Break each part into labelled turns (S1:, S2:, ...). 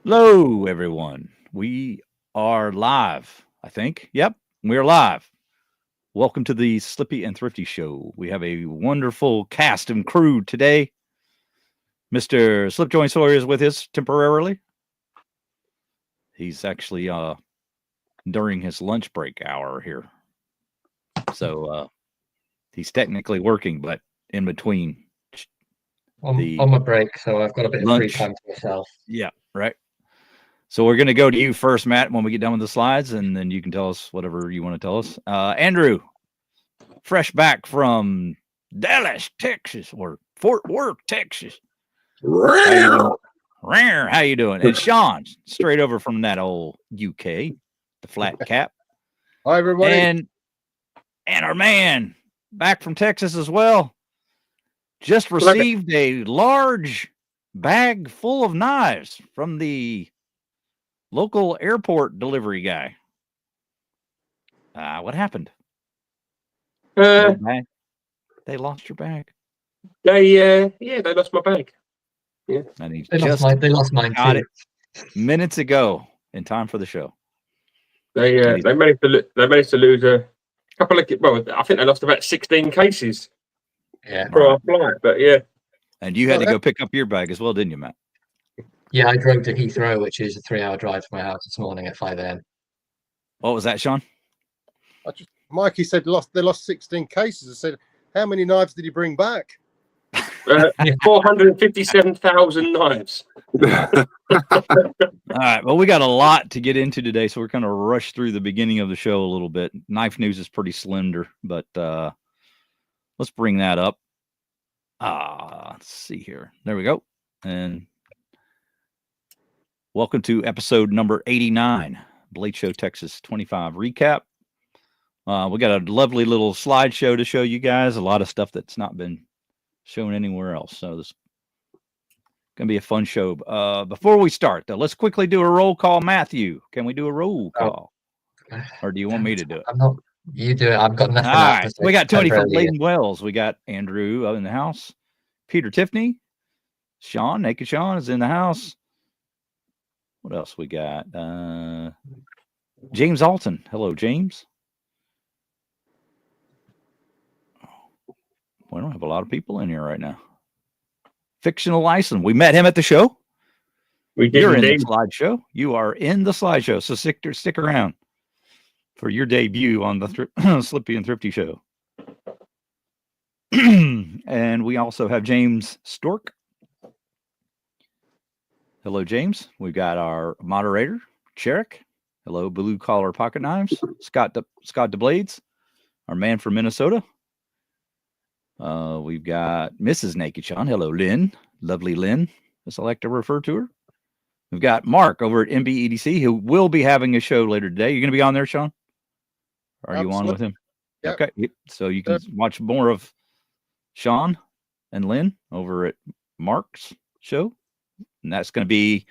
S1: Hello, everyone. We are live, I think. Yep, we're live. Welcome to the Slippy and Thrifty Show. We have a wonderful cast and crew today. Mr. Slipjoint Sawyer is with us temporarily. He's actually during his lunch break hour here. So he's technically working, but in between
S2: on my break, so I've got a bit of free
S1: lunch.
S2: time to myself.
S1: Yeah, right. So we're going to go to you first, Matt, when we get done with the slides, and then you can tell us whatever you want to tell us. Andrew, fresh back from Dallas, Texas, or Fort Worth, Texas. How you doing? And Sean, straight over from that old UK, the flat cap.
S3: Hi, everybody.
S1: And our man back from Texas as well. Just received a large bag full of knives from the local airport delivery guy. What happened? No bag? They lost your bag.
S3: They lost my bag. Yeah,
S1: And he
S2: They lost mine
S1: got
S2: too.
S1: it minutes ago in time for the show.
S3: they managed to lose a couple of. Well, I think they lost about 16 cases
S2: Yeah,
S3: for our flight. But yeah,
S1: And you had to go pick up your bag as well, didn't you, Matt?
S2: yeah. I drove to Heathrow, which is a 3-hour drive from my house this morning at 5 a.m.
S1: What was that, Sean?
S4: Mikey said they lost 16 cases. I said, how many knives did he bring back?
S3: 457,000 knives.
S1: All right. Well, we got a lot to get into today, so we're going to rush through the beginning of the show a little bit. Knife news is pretty slender, but let's bring that up. Let's see here. There we go. And welcome to episode number 89, Blade Show Texas 25 recap. We got a lovely little slideshow to show you guys. A lot of stuff that's not been shown anywhere else. So this is going to be a fun show. Before we start, though, let's quickly do a roll call. Matthew, can we do a roll call? Or do you want me to do it?
S2: I'm not. You do it. I've got nothing.
S1: All
S2: else
S1: right.
S2: to say
S1: We got Tony from
S2: temporarily.
S1: Bladen Wells. We got Andrew in the house. Peter Tiffany. Sean, Naked Sean is in the house. What else we got? James Alton. Hello, James. We don't have a lot of people in here right now. Fictional Iceland. We met him at the show. You're in the slideshow. You are in the slideshow. So stick around for your debut on the Slippy and Thrifty show. And we also have James Stork. Hello, James. We've got our moderator, Cherrick. Hello, Blue Collar Pocket Knives. Scott DeBlades, our man from Minnesota. We've got Mrs. Naked Sean. Hello, Lynn. Lovely Lynn, as I like to refer to her. We've got Mark over at MBEDC, who will be having a show later today. You're going to be on there, Sean? Are you on with him?
S4: Yep.
S1: Okay. So you can watch more of Sean and Lynn over at Mark's show. And that's going to be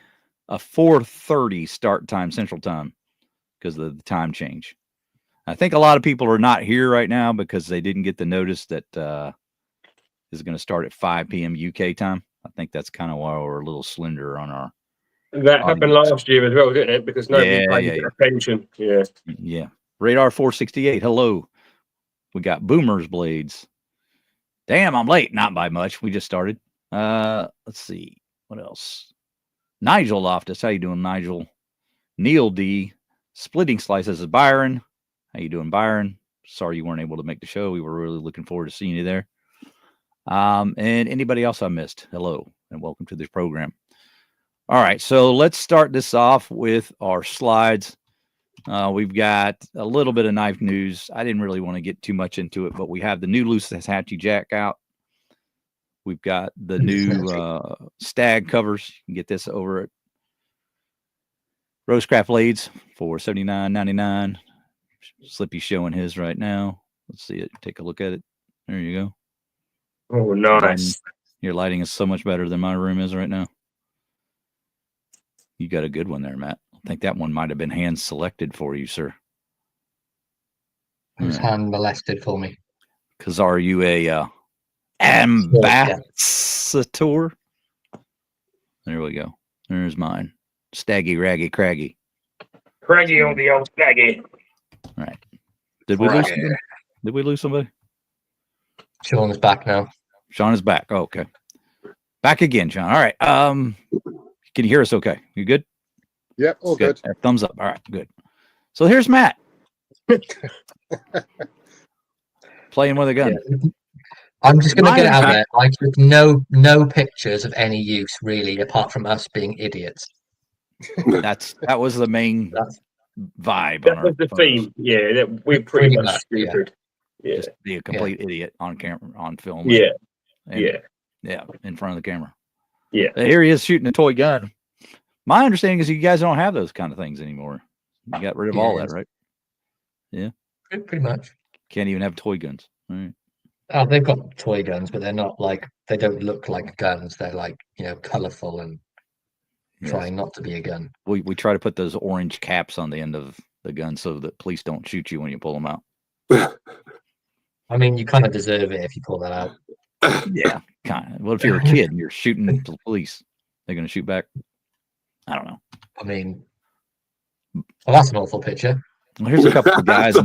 S1: a 4:30 start time Central Time because of the time change. I think a lot of people are not here right now because they didn't get the notice that this is going to start at 5 p.m. UK time. I think that's kind of why we're a little slender on our.
S3: That happened last year as well, didn't it? Because nobody paid attention. Yeah.
S1: Yeah. Radar 468. Hello. We got Boomer's Blades. Damn, I'm late. Not by much. We just started. Let's see. What else? Nigel Loftus. How you doing, Nigel? Neil D. Splitting Slices is Byron. How you doing, Byron? Sorry you weren't able to make the show. We were really looking forward to seeing you there. And anybody else I missed, hello, and welcome to this program. All right, so let's start this off with our slides. We've got a little bit of knife news. I didn't really want to get too much into it, but we have the new loose Hatchie Jack out. We've got the new stag covers. You can get this over at Rosecraft Blades for $79.99. Slippy showing his right now. Let's see it. Take a look at it. There you go.
S3: Oh, nice.
S1: Your lighting is so much better than my room is right now. You got a good one there, Matt. I think that one might have been hand selected for you, sir.
S2: It was hand molested for me.
S1: Because are you a ambassador? There we go. There's mine. Staggy, raggy, craggy.
S3: Craggy on the old staggy.
S1: All right. Did we lose somebody? Did we lose somebody?
S2: Sean's back now.
S1: Sean is back. Oh, okay. Back again, Sean. All right. Can you hear us okay? You good?
S4: Yep, all good.
S1: Thumbs up. All right, good. So here's Matt. Playing with a gun.
S2: Yeah. I'm just going to get it out there. I took no pictures of any use, really, apart from us being idiots.
S1: That was the main vibe.
S3: That was the theme. Yeah, we're pretty much stupid. Yeah.
S1: Just be a complete idiot on camera, on film.
S3: Yeah.
S1: Yeah, in front of the camera.
S3: Yeah.
S1: Here he is shooting a toy gun. My understanding is you guys don't have those kind of things anymore. You got rid of all that, right? Yeah.
S2: Pretty much.
S1: Can't even have toy guns. All right.
S2: Oh, they've got toy guns, but they're not like, they don't look like guns. They're like, colorful and trying not to be a gun.
S1: We try to put those orange caps on the end of the gun so that police don't shoot you when you pull them out.
S2: I mean, you kind of deserve it if you pull that out.
S1: Yeah, kind of. What if you're a kid and you're shooting the police? They're going to shoot back? I don't know.
S2: I mean, well, that's an awful picture.
S1: Well, here's a couple of guys.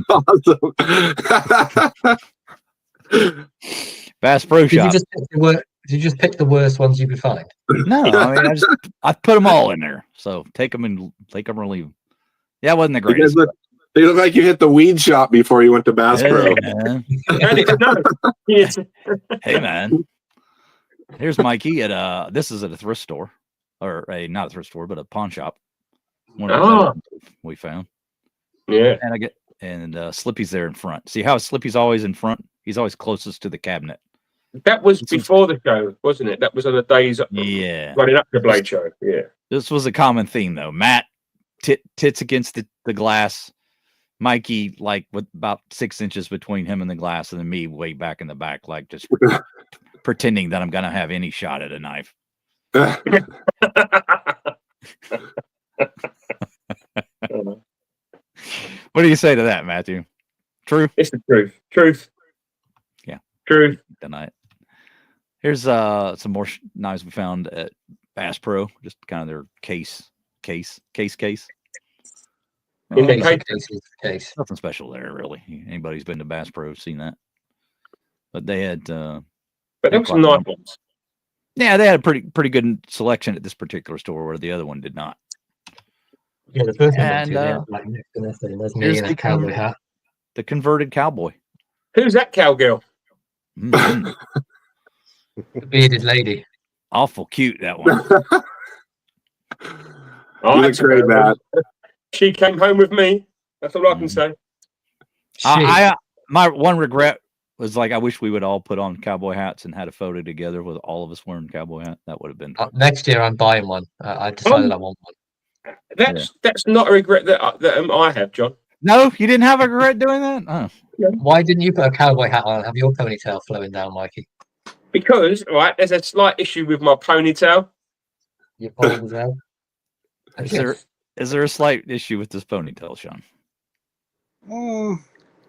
S1: Bass Pro Shop.
S2: Did you just pick the worst ones you could find?
S1: No, I mean, I put them all in there. So take them or leave them. Yeah, it wasn't the greatest.
S5: They look like you hit the weed shop before you went to Bass Pro.
S1: Hey, man. Here's Mikey at this is at a thrift store, or not a thrift store, but a pawn shop. One of we found.
S3: Yeah,
S1: and Slippy's there in front. See how Slippy's always in front? He's always closest to the cabinet.
S3: That was before the show, wasn't it? That was on the days running up the Blade Show. Yeah,
S1: this was a common theme though. Matt tits against the glass. Mikey, like with about 6 inches between him and the glass, and then me way back in the back, like just pretending that I'm gonna have any shot at a knife. What do you say to that, Matthew? True?
S3: It's the truth. Truth.
S1: Yeah.
S3: Truth.
S1: Deny it. Here's some more knives we found at Bass Pro. Just kind of their case.
S3: In the case.
S1: Nothing special there, really. Anybody's been to Bass Pro seen that. But they had
S3: but there were some nice ones.
S1: Yeah, they had a pretty good selection at this particular store where the other one did not.
S2: Yeah, the first one like next to nothing. There's me in a cowboy hat.
S1: The converted cowboy.
S3: Who's that cowgirl?
S1: Mm-hmm.
S2: The bearded lady.
S1: Awful cute, that one.
S5: That's great, Matt.
S3: She came home with me. That's all I can say.
S1: My one regret was like I wish we would all put on cowboy hats and had a photo together with all of us wearing cowboy hat. That would have been
S2: next year. I'm buying one. I decided I want one.
S3: That's not a regret that I have, John.
S1: No, you didn't have a regret doing that? Oh.
S3: Yeah.
S2: Why didn't you put a cowboy hat on and have your ponytail flowing down, Mikey?
S3: Because, there's a slight issue with my ponytail.
S2: Your ponytail?
S1: Is there a slight issue with this ponytail, Sean?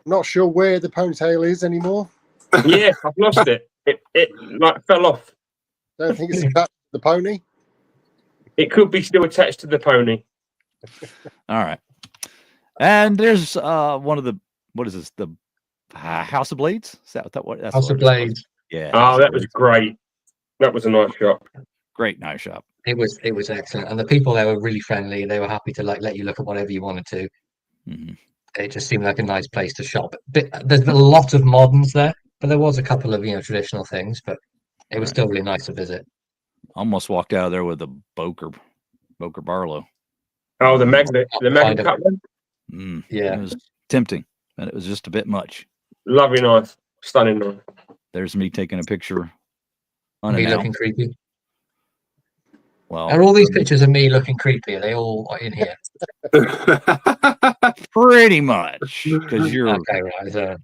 S4: Not sure where the ponytail is anymore.
S3: Yeah, I've lost it. It fell off.
S4: Don't think it's attached to the pony.
S3: It could be still attached to the pony.
S1: All right. And there's one of the, what is this? The House of Blades? Is that what? That's
S2: House of Blades.
S1: Yeah.
S3: Oh, that was great. That was a nice shop.
S1: Great knife shop.
S2: It was excellent, and the people there were really friendly. They were happy to let you look at whatever you wanted to.
S1: Mm-hmm.
S2: It just seemed like a nice place to shop. There's a lot of moderns there, but there was a couple of traditional things. But it was still really nice to visit.
S1: Almost walked out of there with a Boker Barlow.
S3: Oh, the magnet cut one.
S2: Yeah,
S1: it was tempting, and it was just a bit much.
S3: Lovely knife, stunning knife.
S1: There's me taking a picture.
S2: Me looking creepy.
S1: Well,
S2: are all these pictures of me looking creepy? Are they all in here?
S1: Pretty much, because you're
S2: okay, right. So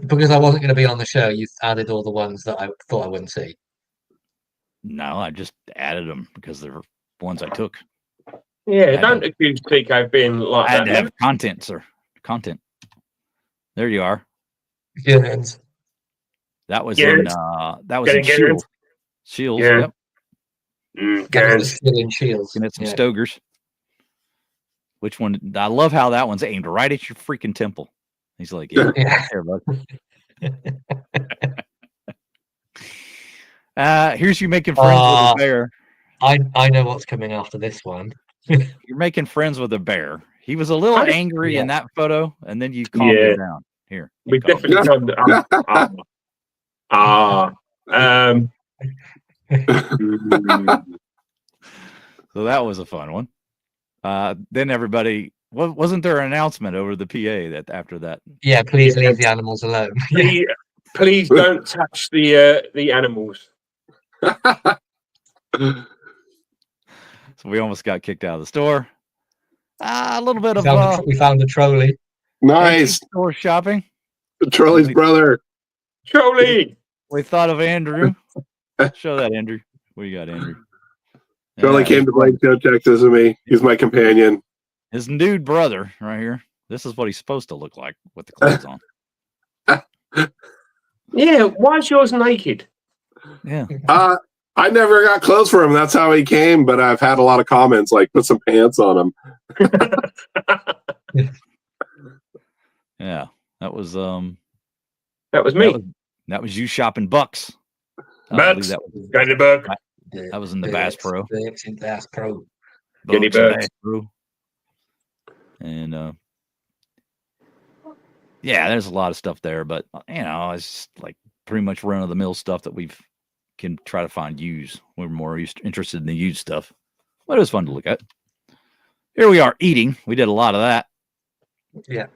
S2: because I wasn't going to be on the show, you added all the ones that I thought I wouldn't see.
S1: No, I just added them because they're ones I took.
S3: Yeah, don't accuse Pico of being like that.
S1: I had to have content, sir. Content. There you are.
S2: Yeah.
S1: That was in Shields. Shields.
S3: Yeah.
S1: Yep.
S3: Gans.
S2: Still in Shields.
S1: Looking at some
S2: Yeah.
S1: Stogers. Which one? I love how that one's aimed right at your freaking temple. He's like, yeah,
S2: Yeah.
S1: there, bud. Here's you making friends with a bear.
S2: I know what's coming after this one.
S1: You're making friends with a bear. He was a little angry in that photo, and then you calmed him down. Here,
S3: We
S1: calm
S3: definitely
S1: down.
S3: done.
S1: So that was a fun one. Then everybody, wasn't there an announcement over the PA that after that?
S2: Yeah, please leave the animals alone.
S3: Please don't touch the animals.
S1: So we almost got kicked out of the store. A little bit of
S2: We found a trolley.
S5: Nice.
S1: store shopping.
S5: Charlie's brother.
S3: Charlie.
S1: We thought of Andrew. Show that, Andrew. What do you got, Andrew?
S5: Charlie came to Blanco, Texas with me. He's my companion.
S1: His nude brother right here. This is what he's supposed to look like with the clothes on.
S3: Yeah, why is yours naked?
S1: Yeah.
S5: I never got clothes for him. That's how he came, but I've had a lot of comments like, put some pants on him.
S1: Yeah. That was
S3: That was
S1: me.
S3: me.
S1: That was you shopping Bucks.
S3: Bucks.
S1: That
S3: Got the buck.
S1: was in the Bass Pro.
S2: Bass Pro.
S3: Guinea
S1: Bucks,
S3: Bucks.
S1: Bass Pro. And yeah, there's a lot of stuff there, but it's like pretty much run of the mill stuff that we can try to find used. We're more interested in the used stuff, but it was fun to look at. Here we are eating. We did a lot of that.
S2: Yeah.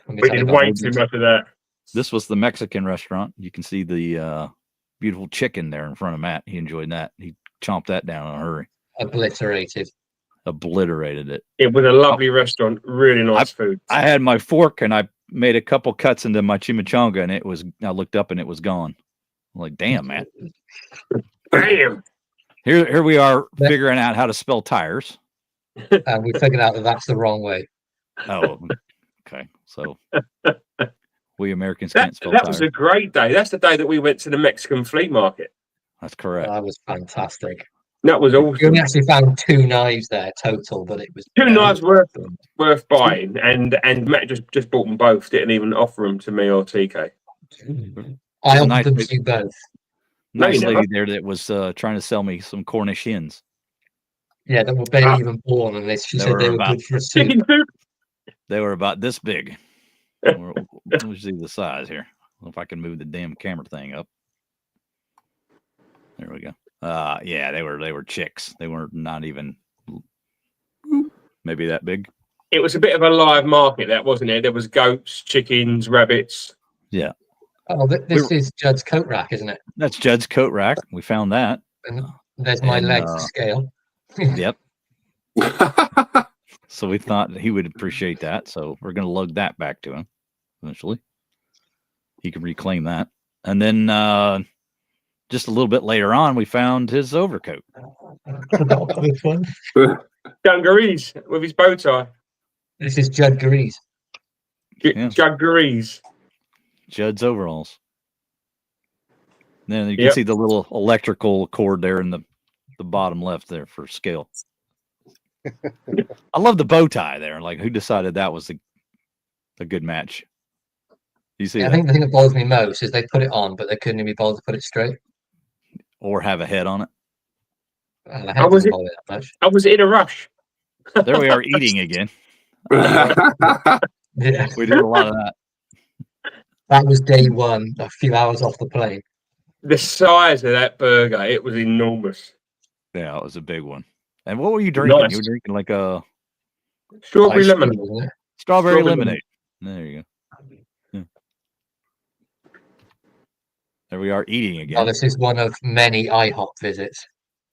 S3: We did way too much of that.
S1: This was the Mexican restaurant. You can see the beautiful chicken there in front of Matt. He enjoyed that. He chomped that down in a hurry.
S2: Obliterated
S1: Obliterated it.
S3: It was a lovely restaurant. Really nice food.
S1: I had my fork and I made a couple cuts into my chimichanga, and I looked up and it was gone. I'm like, damn, man.
S3: Damn.
S1: Here we are figuring out how to spell tires.
S2: And we figured out that that's the wrong way.
S1: Oh, okay. So we Americans
S3: That
S1: can't spell tires.
S3: was a great day. That's the day that we went to the Mexican flea market.
S1: That's correct.
S2: That was fantastic.
S3: That was
S2: We
S3: awesome.
S2: only actually found 2 knives there total, but it was
S3: 2 knives worth buying, and Matt just bought them both. Didn't even offer them to me or TK.
S2: I offered
S1: nice
S2: them
S1: big-
S2: to you both.
S3: No,
S1: Nice
S3: you
S1: lady
S3: never.
S1: there that was trying to sell me some Cornish hens.
S2: Yeah, that were barely even born, and she
S1: They
S2: said
S1: were
S2: they were
S1: about-
S2: good for a soup.
S3: Chicken soup.
S1: They were about this big. Let's see the size here. If I can move the damn camera thing up. There we go. Yeah, they were chicks. They were not even maybe that big.
S3: It was a bit of a live market, that wasn't it? There was goats, chickens, rabbits.
S1: Yeah.
S2: Oh, this is Judd's coat rack, isn't it?
S1: That's Judd's coat rack. We found that.
S2: And there's my
S1: And,
S2: legs to scale.
S1: Yep. So we thought he would appreciate that. So we're going to lug that back to him eventually. He can reclaim that. And then just a little bit later on, we found his overcoat.
S2: This one.
S3: Dungarees with his bow tie.
S2: This is Judd Grease.
S1: Yeah.
S3: Dungarees.
S1: Judd's overalls. Then you can see the little electrical cord there in the bottom left there for scale. I love the bow tie there. Like, who decided that was a good match? You see
S2: Yeah, I
S1: that?
S2: think the thing that bothers me most is they put it on, but they couldn't even be bothered to put it straight.
S1: Or have a head on it.
S2: And I
S3: How
S2: haven't
S3: was it?
S2: bothered that much.
S3: I was in a rush.
S1: There we are eating again.
S2: Yeah,
S1: We did a lot of that.
S2: that was day one, a few hours off the plane.
S3: The size of that burger, it was enormous.
S1: Yeah, it was a big one. And what were you drinking?
S3: Nice.
S1: You were drinking like a
S3: Strawberry
S2: Ice
S3: lemonade.
S2: cream, wasn't it?
S1: strawberry
S3: Strawberry
S1: lemonade. There you go. Yeah. There we are eating
S2: Oh,
S1: again.
S2: this is one of many IHOP visits.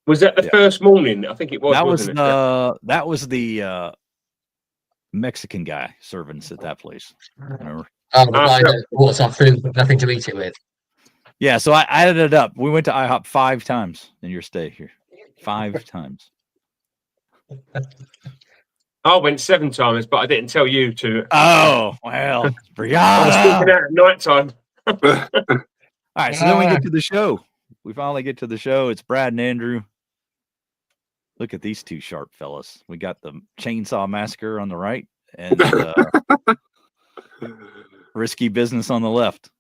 S3: Was that the
S1: Yeah.
S3: first morning? I think it was.
S1: That was
S3: wasn't it?
S1: that was the Mexican guy serving us at that place. Remember?
S2: Oh, the
S3: Ah,
S2: guy
S3: sure.
S2: that brought some food but nothing to eat it with.
S1: Yeah, so I added it up. We went to IHOP 5 times in your stay here. 5 times.
S3: I went 7 times, but I didn't tell you to.
S1: Oh, well,
S3: I was
S1: Brianna.
S3: walking out at night time.
S1: All right, so then we get to the show. We finally get to the show. It's Brad and Andrew. Look at these two sharp fellas. We got the Chainsaw Massacre on the right and Risky Business on the left.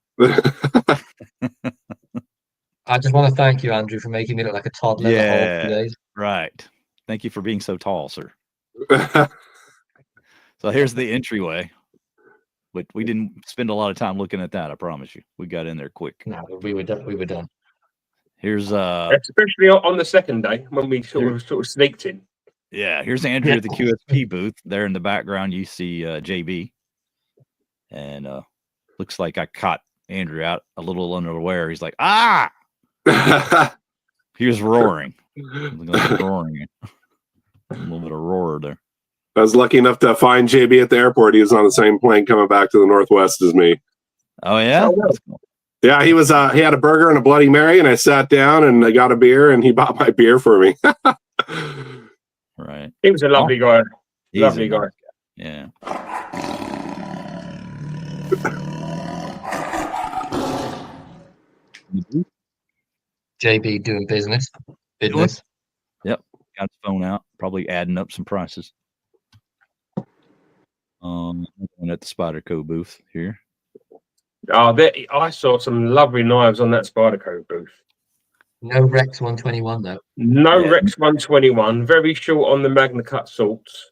S2: I just want to thank you, Andrew, for making me look like a toddler the whole 2 days.
S1: Right. Thank you for being so tall, sir. So here's the entryway. But we didn't spend a lot of time looking at that, I promise you. We got in there quick.
S2: No, we were done.
S1: Here's
S3: especially on the second day when we sort of sneaked in.
S1: yeah, here's Andrew at the QSP booth. There in the background you see JB. And looks like I caught Andrew out a little unaware. He's like, ah! He was roaring. Roaring. A little bit of roar there.
S5: I was lucky enough to find JB at the airport. He was on the same plane coming back to the Northwest as me.
S1: Oh yeah?
S5: Yeah, he was. He had a burger and a Bloody Mary, and I sat down and I got a beer, and he bought my beer for me.
S1: Right.
S3: He was a lovely guy. Lovely guy.
S1: Yeah.
S2: JB doing business.
S1: Yep. Got his phone out, probably adding up some prices. At the Spyderco booth here.
S3: Oh, I saw some lovely knives on that Spyderco booth.
S2: No Rex 121 though.
S3: No Rex 121. Very short on the Magna Cut salts.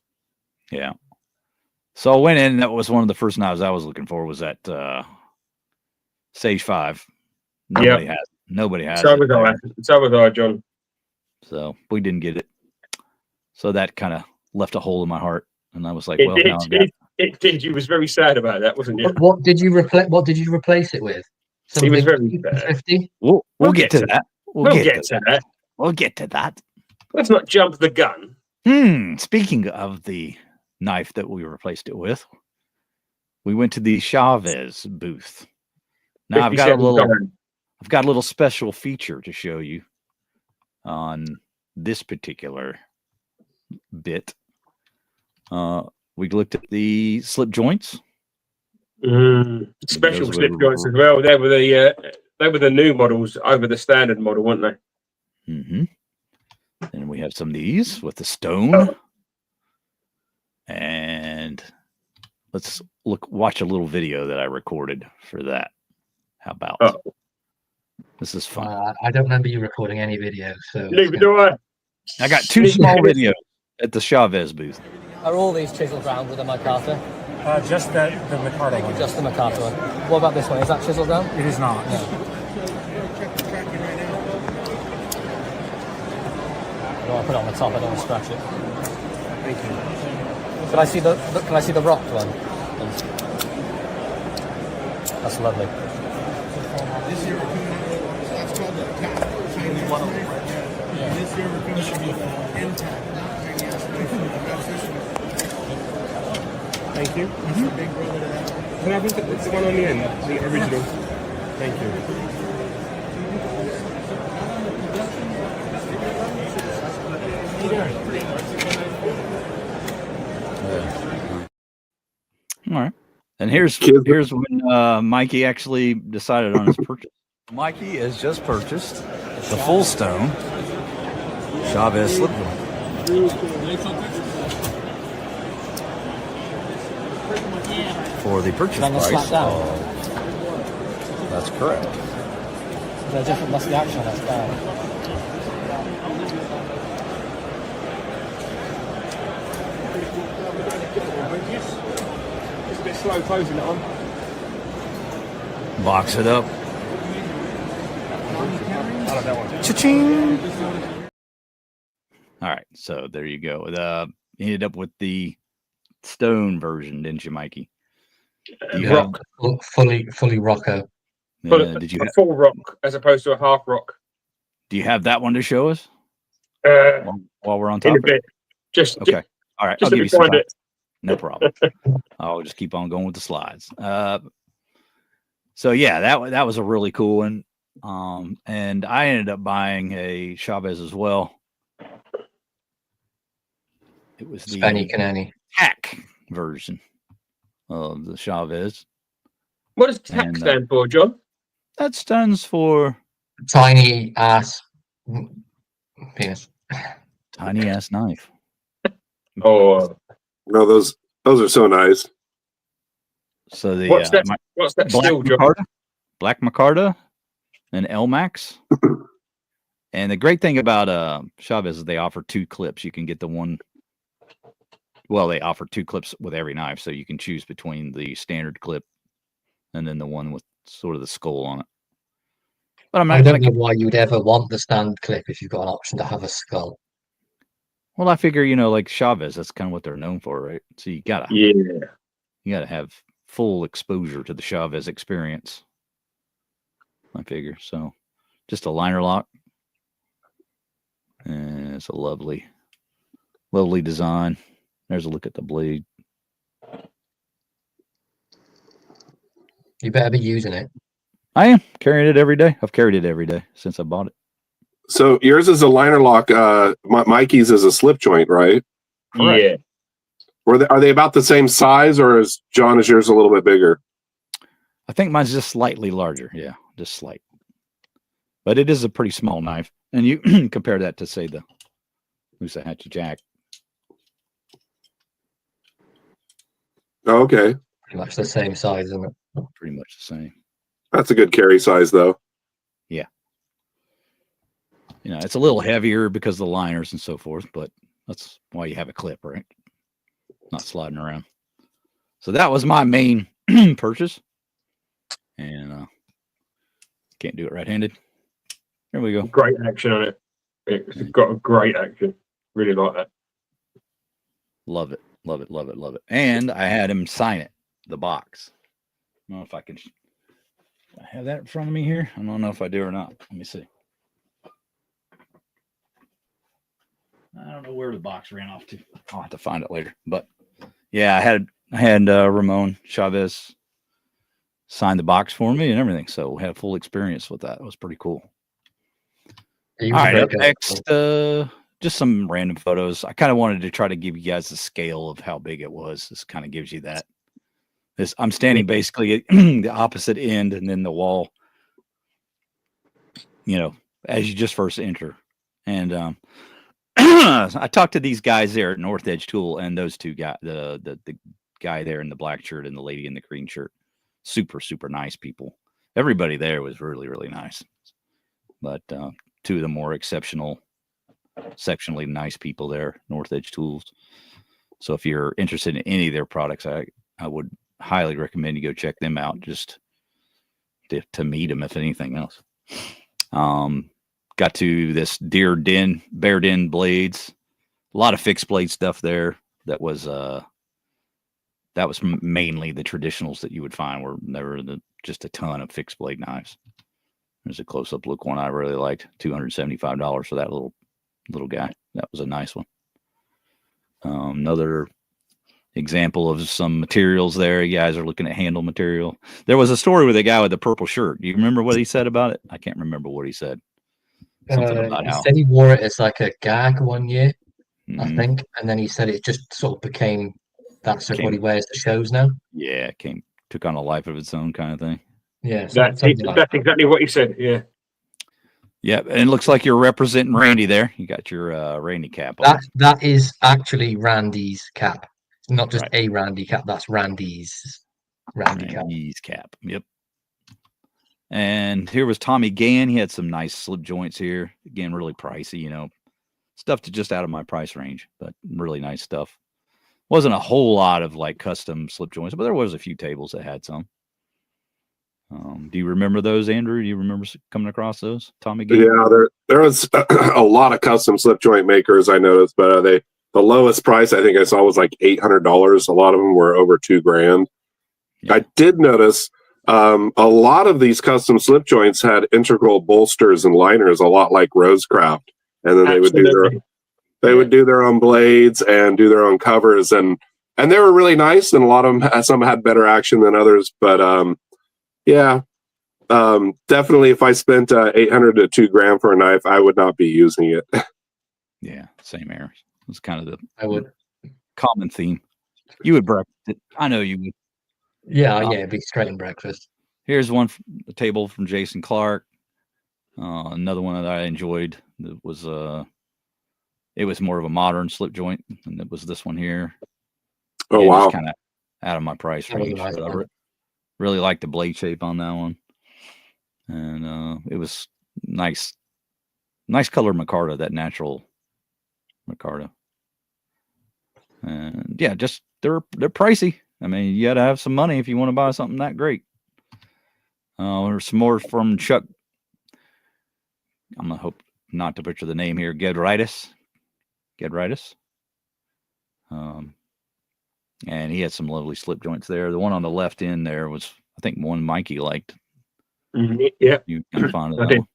S1: Yeah. So I went in. That was one of the first knives I was looking for. Was that Sage 5? Nobody has. Nobody has.
S3: So was I, John.
S1: So we didn't get it. So that kind of left a hole in my heart, and I was like, "Well,
S3: it did. You was very sad about that, wasn't you?"
S2: What did you replace it with?
S3: He was very sad.
S2: 50?
S1: We'll get to that. We'll get to that. We'll get to that.
S3: Let's not jump the gun.
S1: Speaking of the knife that we replaced it with, we went to the Chavez booth. Now I've got a little special feature to show you on this particular bit. We looked at the slip joints.
S3: Special slip joints as well. They were the new models over the standard model, weren't they?
S1: Mm-hmm. And we have some of these with the stone. And let's watch a little video that I recorded for that. How about this is fun.
S2: I don't remember you recording any videos. So
S3: neither do I.
S1: I got two small videos at the Chavez booth.
S6: Are all these chiseled round with a micarta?
S7: Just the micarta one.
S6: Just the micarta one. What about this one? Is that chiseled round?
S7: It is not.
S6: No. I don't want to put it on the top. I don't want to scratch it.
S7: Thank you.
S6: Can I see the rocked one? That's lovely.
S8: This year that's called the Chinese one. Yeah. This year we're should be intact, not tiny ass.
S7: Thank you.
S8: Big brother to that.
S7: Can I have the one on the end, the original? Thank you.
S1: All right. And here's when Mikey actually decided on his purchase. Mikey has just purchased the full stone Chavez slip joint. For the purchase price. That's correct.
S6: They're different. That's the action. That's bad.
S7: It's a bit slow closing it on.
S1: Box it up.
S7: I like that one.
S1: Cha-ching! All right, so there you go. You ended up with the stone version, didn't you, Mikey?
S2: Rock, fully Rocco.
S1: Did you
S3: a full rock as opposed to a half rock?
S1: Do you have that one to show us while we're on
S3: In a
S1: topic?
S3: bit. Just
S1: okay. All right, I'll give you some time. No problem. I'll just keep on going with the slides. So yeah, that was a really cool one. And I ended up buying a Chavez as well. It was the TAC version of the Chavez.
S3: What does TAC stand for, John?
S1: That stands for
S2: tiny ass penis.
S1: Tiny ass knife.
S3: Oh,
S5: No, those are so nice.
S1: So the
S3: what's that? What's that
S1: Black
S3: still, John?
S1: Micarta, Black Micarta, and Elmax. And the great thing about Chavez is they offer 2 clips. You can get the one. Well, they offer 2 clips with every knife, so you can choose between the standard clip and then the one with sort of the skull on it. But I'm
S2: I
S1: not
S2: don't
S1: like,
S2: know why you'd ever want the stand clip if you've got an option to have a skull.
S1: well, I figure, like Chavez, that's kind of what they're known for, right? So you gotta have full exposure to the Chavez experience. I figure. So just a liner lock. And it's a lovely design. There's a look at the blade.
S2: You better be using it.
S1: I am carrying it every day. I've carried it every day since I bought it.
S5: So yours is a liner lock. Mikey's is a slip joint, right?
S3: Yeah.
S5: Are they about the same size, or is yours a little bit bigger?
S1: I think mine's just slightly larger. Yeah, just slight. But it is a pretty small knife. And you compare that to, say, the Moosahatchee Jack.
S5: Oh, okay.
S2: Pretty much the same size, isn't it?
S1: Pretty much the same.
S5: That's a good carry size, though.
S1: Yeah. It's a little heavier because of the liners and so forth, but that's why you have a clip, right? Not sliding around. So that was my main purchase. And can't do it right-handed. Here we go.
S3: Great action on it. It's got a great action. Really like that.
S1: Love it. Love it. Love it. Love it. And I had him sign it, the box. I don't know if I can. I have that in front of me here. I don't know if I do or not. Let me see. I don't know where the box ran off to. I'll have to find it later. But yeah, I had Ramon Chavez sign the box for me and everything. So we had a full experience with that. It was pretty cool. All right, up next, just some random photos. I kind of wanted to try to give you guys the scale of how big it was. This kind of gives you that. I'm standing basically at the opposite end, and then the wall, as you just first enter. And I talked to these guys there at North Edge Tool, and those two guys, the guy there in the black shirt and the lady in the green shirt, super, super nice people. Everybody there was really, really nice. But two of the more exceptionally nice people there, North Edge Tools. So if you're interested in any of their products, I would highly recommend you go check them out just to meet them, if anything else. Got to this bear den blades, a lot of fixed blade stuff there. That was mainly the traditionals that you would find, where there were just a ton of fixed blade knives. There's a close-up look one I really liked, $275 for that little guy. That was a nice one. Another example of some materials there. You guys are looking at handle material. There was a story with a guy with a purple shirt. Do you remember what he said about it? I can't remember what he said. Something about
S2: He
S1: how
S2: said he wore it as like a gag one year, I
S1: Mhm.
S2: think, and then he said it just sort of became that's what he wears to shows now.
S1: Yeah, took on a life of its own kind of thing.
S2: Yeah,
S3: That's exactly what he said. Yeah.
S1: Yeah, and it looks like you're representing Randy there. You got your Randy cap on.
S2: That is actually Randy's cap. It's not just
S1: Right.
S2: a Randy cap. That's Randy's
S1: cap. Yep. And here was Tommy Gann. He had some nice slip joints here. Again, really pricey, stuff to just out of my price range, but really nice stuff. Wasn't a whole lot of like custom slip joints, but there was a few tables that had some. Do you remember those, Andrew? Do you remember coming across those, Tommy Gann?
S5: Yeah, there was a lot of custom slip joint makers I noticed, but the lowest price I think I saw was like $800. A lot of them were over $2,000. Yeah. I did notice a lot of these custom slip joints had integral bolsters and liners, a lot like Rosecraft, and then they would do their own blades and do their own covers, and they were really nice. And a lot of them, some had better action than others, but definitely if I spent $800 to $2,000 for a knife, I would not be using it.
S1: Yeah, same here. It's kind of
S2: I would
S1: common theme. You would breakfast it. I know you would.
S2: Yeah, it'd be straight in breakfast.
S1: Here's one the table from Jason Clark. Another one that I enjoyed that was it was more of a modern slip joint, and it was this one here.
S5: Oh,
S1: Again,
S5: wow.
S1: kind of out of my price
S2: That was a
S1: range.
S2: nice
S1: But
S2: one.
S1: really liked the blade shape on that one, and it was nice color micarta, that natural micarta. And yeah, just they're pricey. I mean, you got to have some money if you want to buy something that great. There's some more from Chuck. I'm gonna hope not to butcher the name here. Gedritis. And he had some lovely slip joints there. The one on the left end there was, I think, one Mikey liked.
S3: Yeah,
S1: You kind of fond of
S3: I
S1: that
S3: did.
S1: one.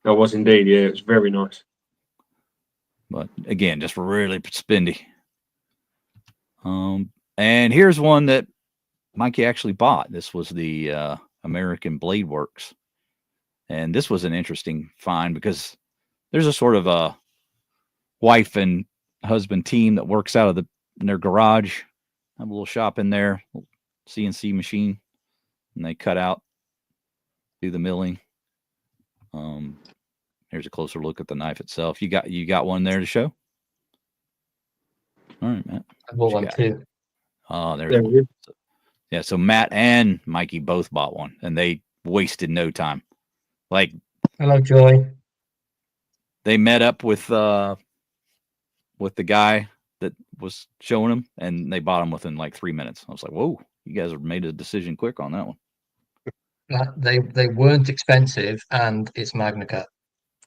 S3: I was indeed. Yeah, it was very nice.
S1: But again, just really spendy. And here's one that Mikey actually bought. This was the American Blade Works. And this was an interesting find because there's a sort of a wife and husband team that works out of in their garage. Have a little shop in there, CNC machine, and they cut out, do the milling. Here's a closer look at the knife itself. You got one there to show? All right, Matt.
S2: I bought one too.
S1: Oh, there's
S3: There
S1: one.
S3: it is.
S1: Yeah, so Matt and Mikey both bought one, and they wasted no time. Like,
S2: Hello, Joy.
S1: they met up with the guy that was showing them, and they bought them within like 3 minutes. I was like, whoa, you guys have made a decision quick on that one.
S2: They weren't expensive, and it's Magna Cut.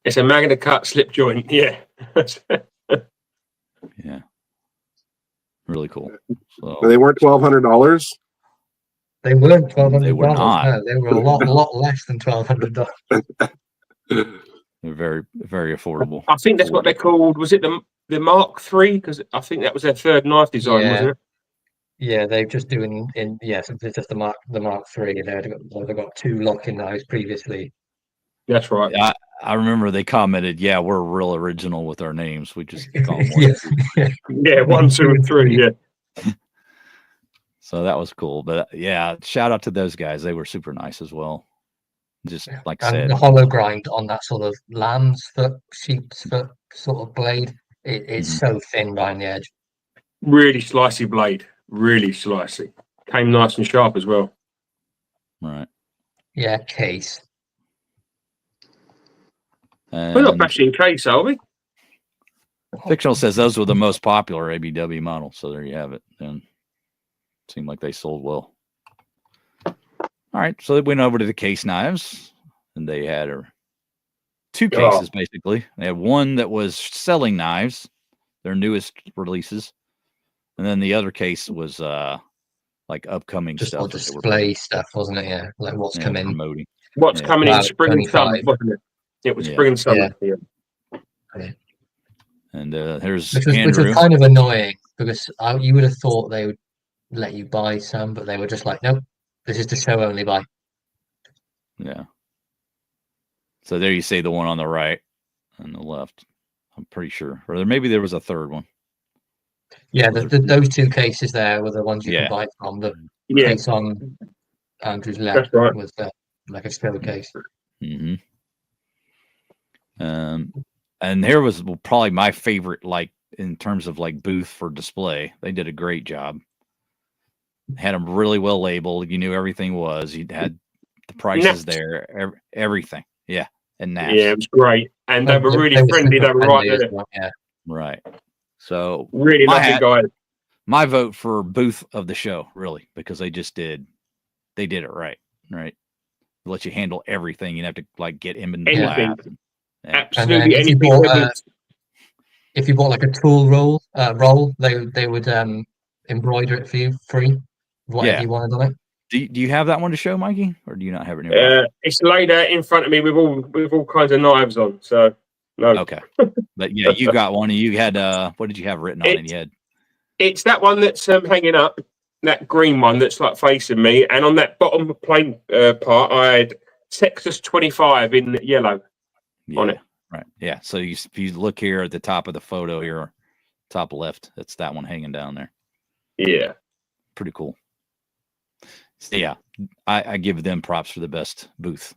S3: It's a Magna Cut slip joint. Yeah.
S1: Yeah. Really cool. So
S5: And they weren't $1,200.
S2: They weren't $1,200.
S1: They were not.
S2: No, they were a lot less than $1,200.
S1: they're very, very affordable.
S3: I think that's what they're called. Was it the Mark III? Because I think that was their third knife design, wasn't it?
S2: Yeah, they're just doing it's just the Mark III. They've got 2 locking knives previously.
S3: That's right.
S1: I remember they commented, "Yeah, we're real original with our names. We just call them
S3: Yeah, 1, 2, and 3. Yeah.
S1: So that was cool. But yeah, shout out to those guys. They were super nice as well. Just like I
S2: And
S1: said,
S2: the hollow grind on that sort of lamb's foot, sheep's foot sort of blade, it's so thin behind the edge.
S3: Really slicey blade. Really slicey. Came nice and sharp as well.
S1: right.
S2: Yeah, case.
S3: We're not
S1: And
S3: bashing case, are we?
S1: Fictional says those were the most popular ABW models. So there you have it. And seemed like they sold well. All right. So they went over to the case knives, and they had 2 cases basically. They had one that was selling knives, their newest releases. And then the other case was like upcoming
S2: Just
S1: stuff.
S2: all display stuff, wasn't it? Yeah, like what's coming.
S1: Promoting.
S3: What's coming in spring and summer,
S2: 25.
S3: wasn't it? It was spring and summer. Yeah.
S1: And here's
S2: Which
S1: Andrew.
S2: was kind of annoying because you would have thought they would let you buy some, but they were just like, nope, this is the show only buy.
S1: Yeah. So there you see the one on the right and the left. I'm pretty sure. Or maybe there was a third one.
S2: Yeah, those 2 cases there were the ones you could buy from. The case on Andrew's left was like a still case.
S1: Mm-hmm. And here was probably my favorite, like in terms of like booth for display. They did a great job. Had them really well labeled. You knew everything was. You had the prices there, everything. Yeah, and NAPs.
S3: Yeah, it was great, and they were really friendly. They were right there.
S2: Well, yeah.
S1: Right. So
S3: really lovely guys.
S1: My vote for booth of the show, really, because they did it right. Right. They let you handle everything. You have to like get in and
S3: anything.
S1: Yeah.
S3: Absolutely anything.
S2: If you bought like a tool roll, they would embroider it for you free, whatever you wanted on it.
S1: Do you have that one to show, Mikey, or do you not have it nearby?
S3: It's laid out in front of me with all kinds of knives on. So no.
S1: Okay, but yeah, you got one, and you had what did you have written on it? You had
S3: it's that one that's hanging up, that green one that's like facing me, and on that bottom plain part, I had Texas 25 in yellow on it.
S1: Right. Yeah. So if you look here at the top of the photo here, top left, that's that one hanging down there.
S3: Yeah.
S1: Pretty cool. So yeah, I give them props for the best booth.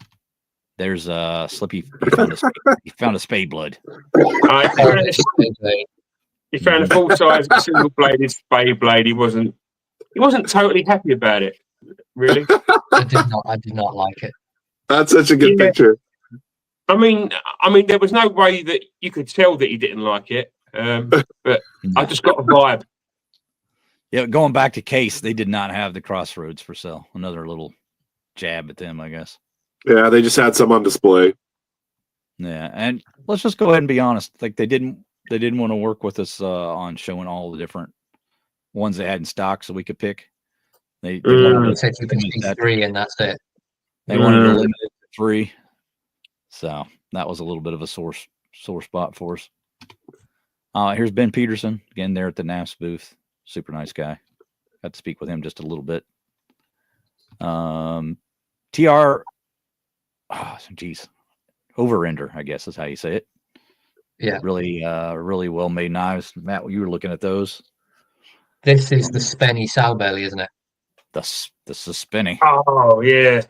S1: There's Slippy. He found a spade blood.
S3: He found a full size single bladed spade blade. He wasn't totally happy about it. Really,
S2: I did not like it.
S5: That's such a good picture.
S3: I mean, there was no way that you could tell that he didn't like it. But I just got a vibe.
S1: Yeah, going back to Case, they did not have the Crossroads for sale. Another little jab at them, I guess.
S5: Yeah, they just had some on display.
S1: Yeah, and let's just go ahead and be honest. Like they didn't want to work with us on showing all the different ones they had in stock, so we could pick. They wanted to
S2: said you can see 3, and that's it.
S1: They wanted to limit it to 3, so that was a little bit of a sore spot for us. Here's Ben Peterson again there at the NAFS booth. Super nice guy. Got to speak with him just a little bit. TR, Overender, I guess is how you say it.
S2: Yeah,
S1: really well made knives. Matt, you were looking at those.
S2: This is the Spenny sow belly, isn't it?
S1: This is Spenny.
S3: Oh yeah,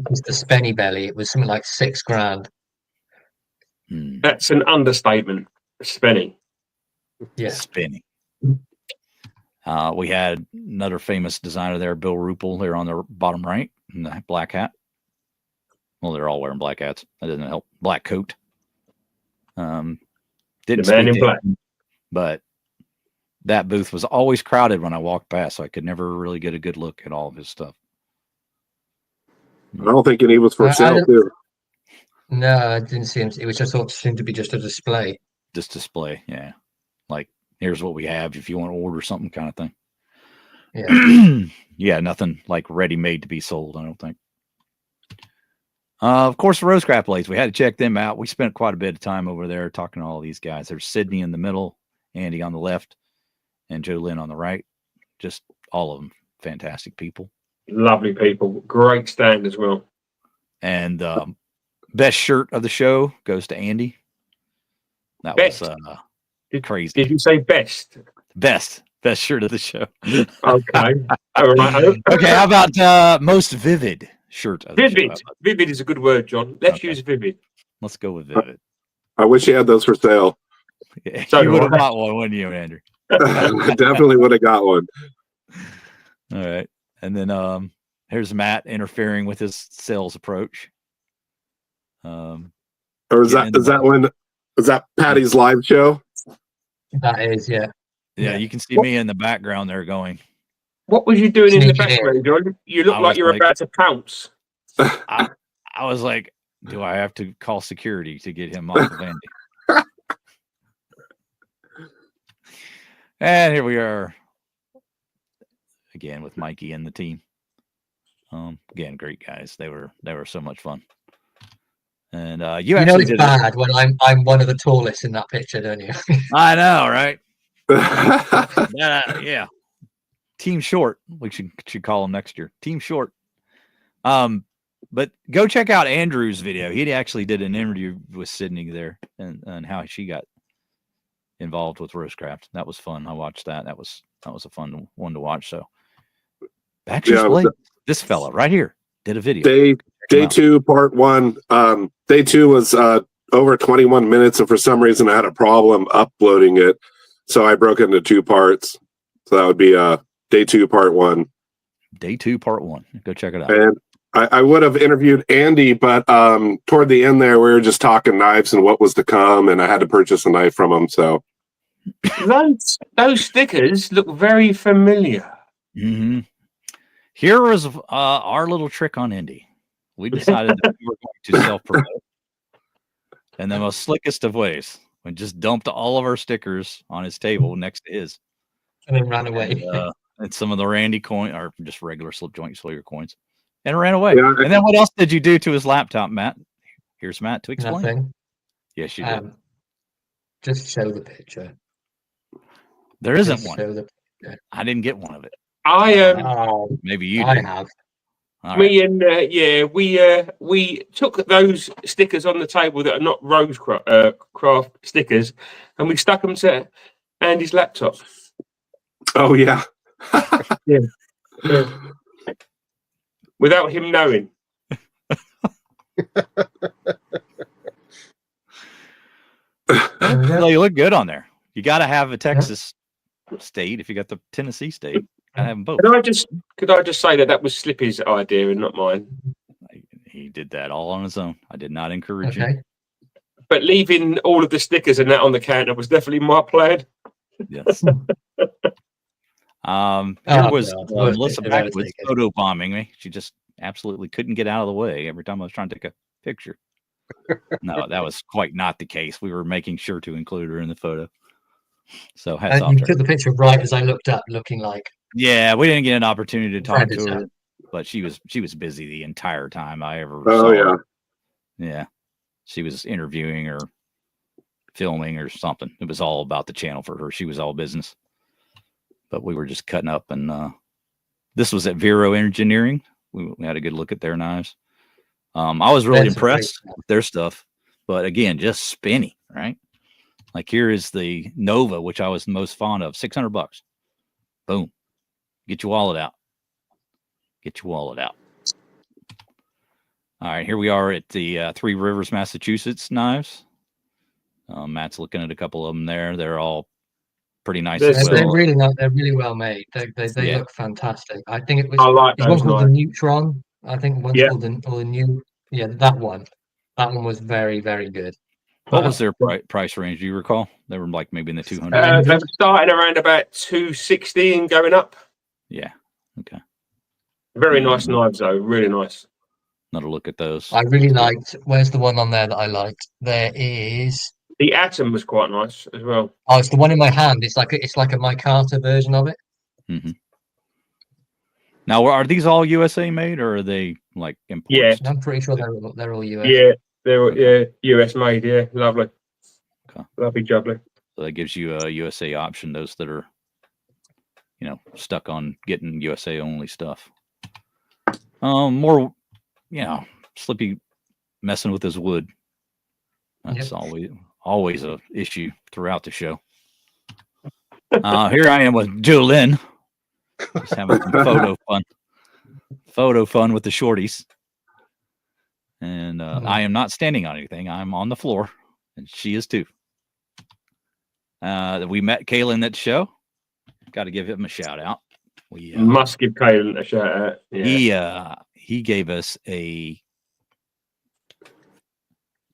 S2: it's the Spenny belly. It was something like $6,000.
S3: That's an understatement. Spenny.
S2: Yeah,
S1: Spenny. We had another famous designer there, Bill Rupel, there on the bottom right in the black hat. Well, they're all wearing black hats. That doesn't help. Black coat. Didn't
S3: the man in black.
S1: But that booth was always crowded when I walked past, so I could never really get a good look at all of his stuff.
S5: I don't think any was for sale, too.
S2: No, I didn't see him. It was just seemed to be just a display.
S1: Just display, yeah. Like, here's what we have if you want to order something kind of thing.
S2: Yeah.
S1: Yeah, nothing like ready-made to be sold, I don't think. Of course, the rosecraft blades. We had to check them out. We spent quite a bit of time over there talking to all these guys. There's Sydney in the middle, Andy on the left, and Joe Lynn on the right. Just all of them fantastic people.
S3: Lovely people. Great stand as well.
S1: And best shirt of the show goes to Andy. That was crazy.
S3: Did you say best?
S1: Best shirt of the show.
S3: Okay. All right.
S1: Okay, how about most vivid shirt of the
S3: show? Vivid is a good word, John. Let's use vivid.
S1: Let's go with vivid.
S5: I wish you had those for sale.
S1: Yeah, you would have got one, wouldn't you, Andrew?
S5: I definitely would have got one.
S1: All right. And then here's Matt interfering with his sales approach.
S5: Or is that Patty's live show?
S2: That is, yeah.
S1: Yeah, you can see me in the background there going.
S3: What was you doing in the background, John? You look like you're about to pounce.
S1: I was like, do I have to call security to get him off of Andy? And here we are again with Mikey and the team. Again, great guys. They were so much fun. And you know
S2: it's bad when I'm one of the tallest in that picture, don't you?
S1: I know, right? Yeah. Team Short. We should call him next year. Team Short. But go check out Andrew's video. He actually did an interview with Sydney there and how she got involved with rosecraft. That was fun. I watched that. That was a fun one to watch. So back to this fella right here did a video.
S5: Day 2, part 1. Day 2 was over 21 minutes, and for some reason I had a problem uploading it, so I broke it into 2 parts. So that would be Day 2, part 1.
S1: Day 2, part 1. Go check it out.
S5: And I would have interviewed Andy, but toward the end there, we were just talking knives and what was to come, and I had to purchase a knife from him. So
S3: those stickers look very familiar.
S1: Mm-hmm. Here was our little trick on Indy. We decided that we were going to self-promote in the most slickest of ways. We just dumped all of our stickers on his table next to his.
S2: And then ran away.
S1: And some of the Randy coin, or just regular slip joint Sawyer coins, and ran away. Yeah, and then what else did you do to his laptop, Matt? Here's Matt to explain.
S2: Nothing.
S1: Yes, you did.
S2: Just show the picture.
S1: There isn't one. I didn't get one of it. Maybe you did.
S2: I have.
S3: Me and we took those stickers on the table that are not rosecraft stickers, and we stuck them to Andy's laptop.
S5: Oh yeah.
S3: Yeah. Without him knowing.
S1: Well, you look good on there. You got to have a Texas state if you got the Tennessee state. Gotta have them both.
S3: Could I just say that was Slippy's idea and not mine?
S1: He did that all on his own. I did not encourage him.
S3: But leaving all of the stickers and that on the counter was definitely my plan.
S1: Yes. Here was Melissa Backwoods photo bombing me. She just absolutely couldn't get out of the way every time I was trying to take a picture. No, that was quite not the case. We were making sure to include her in the photo. So hats off
S2: you
S1: to her.
S2: took the picture right as I looked up, looking like.
S1: Yeah, we didn't get an opportunity to talk to her, but she was busy the entire time I ever saw her. Yeah. She was interviewing or filming or something. It was all about the channel for her. She was all business. But we were just cutting up, and this was at Vero Engineering. We had a good look at their knives. I was really impressed with their stuff, but again, just spinny, right? Like here is the Nova, which I was most fond of, $600. Boom. Get your wallet out. Get your wallet out. All right, here we are at the Three Rivers, Massachusetts knives. Matt's looking at a couple of them there. They're all pretty nice.
S2: They're really nice. They're really well made. They look fantastic. I think it was. It's one called the Neutron. I think one's called the new. Yeah, that one. That one was very, very good.
S1: What was their price range? Do you recall? They were like maybe in the 200.
S3: They were starting around about 260 and going up.
S1: Yeah. Okay.
S3: Very nice knives, though. Really nice.
S1: Another look at those.
S2: I really liked. Where's the one on there that I liked? There is.
S3: The Atom was quite nice as well.
S2: Oh, it's the one in my hand. It's like a Mike Carter version of it.
S1: Mm-hmm. Now, are these all USA made, or are they like imported?
S2: Yeah, I'm pretty sure they're all US.
S3: Yeah, they're US made. Yeah, lovely.
S1: Okay.
S3: Lovely, jubbly.
S1: So that gives you a USA option. Those that are, stuck on getting USA only stuff. More, Slippy messing with his wood. That's always a issue throughout the show. Here I am with Jolynn, just having some photo fun with the shorties. And I am not standing on anything. I'm on the floor, and she is too. We met Kaylin at the show. Got to give him a shout out. We
S3: must give Kaylin a shout out. Yeah.
S1: He gave us a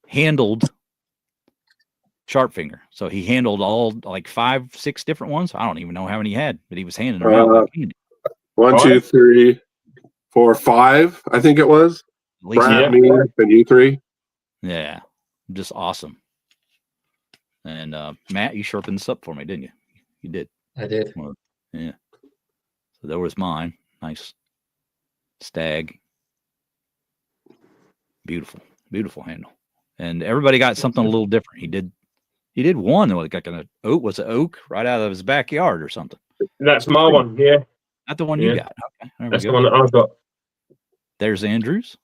S1: handled sharp finger. So he handled all like 5-6 different ones. I don't even know how many he had, but he was handing them out.
S5: 1, 2, 3, 4, 5. I think it was. Brad, me, and you 3.
S1: Yeah, just awesome. And Matt, you sharpened this up for me, didn't you? You did.
S2: I did.
S1: Well, yeah. So there was mine. Nice stag. Beautiful, beautiful handle. And everybody got something a little different. He did one that was like an oak. Was it oak right out of his backyard or something?
S3: That's my one. Yeah.
S1: Not the one you got. Okay.
S3: That's the one that I've got.
S1: There's Andrew's.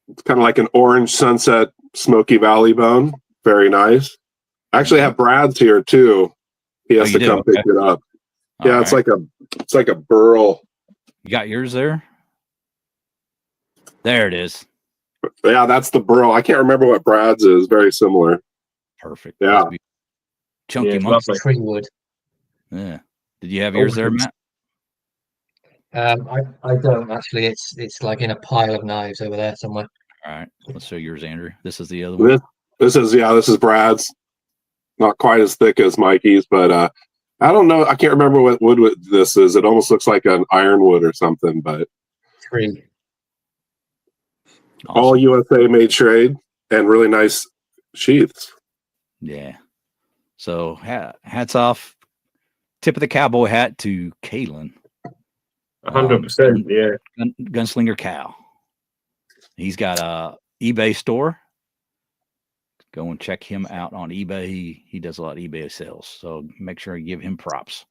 S5: It's kind of like an orange sunset Smoky Valley bone. Very nice. I actually have Brad's here too. He has to come pick it up.
S1: All
S5: yeah,
S1: right.
S5: It's like a burl.
S1: You got yours there? There it is.
S5: Yeah, that's the burl. I can't remember what Brad's is. Very similar.
S1: Perfect.
S5: Yeah.
S1: Chunky monster.
S2: Tree wood.
S1: Yeah. Did you have yours there, Matt?
S2: I don't actually. It's like in a pile of knives over there somewhere.
S1: All right. Let's show yours, Andrew. This is the other one.
S5: This is Brad's. Not quite as thick as Mikey's, but I don't know. I can't remember what wood this is. It almost looks like an ironwood or something, but
S2: tree.
S1: Awesome.
S5: All USA made trade and really nice sheaths.
S1: Yeah. So hats off. Tip of the cowboy hat to Kaylin.
S3: 100%. Yeah.
S1: Gunslinger Cal. He's got a eBay store. Go and check him out on eBay. He does a lot of eBay sales, so make sure you give him props.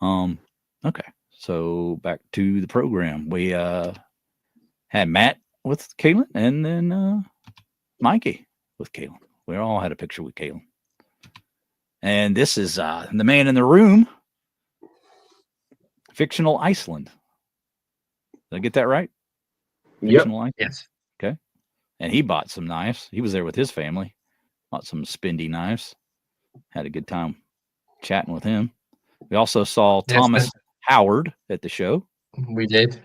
S1: Okay. So back to the program. We had Matt with Kaylin and then Mikey with Kaylin. We all had a picture with Kaylin. And this is the man in the room. Fictional Iceland. Did I get that right? Fictional Iceland?
S2: Yes.
S1: Okay. And he bought some knives. He was there with his family. Bought some spindy knives. Had a good time chatting with him. We also saw Thomas Howard at the show.
S2: We did.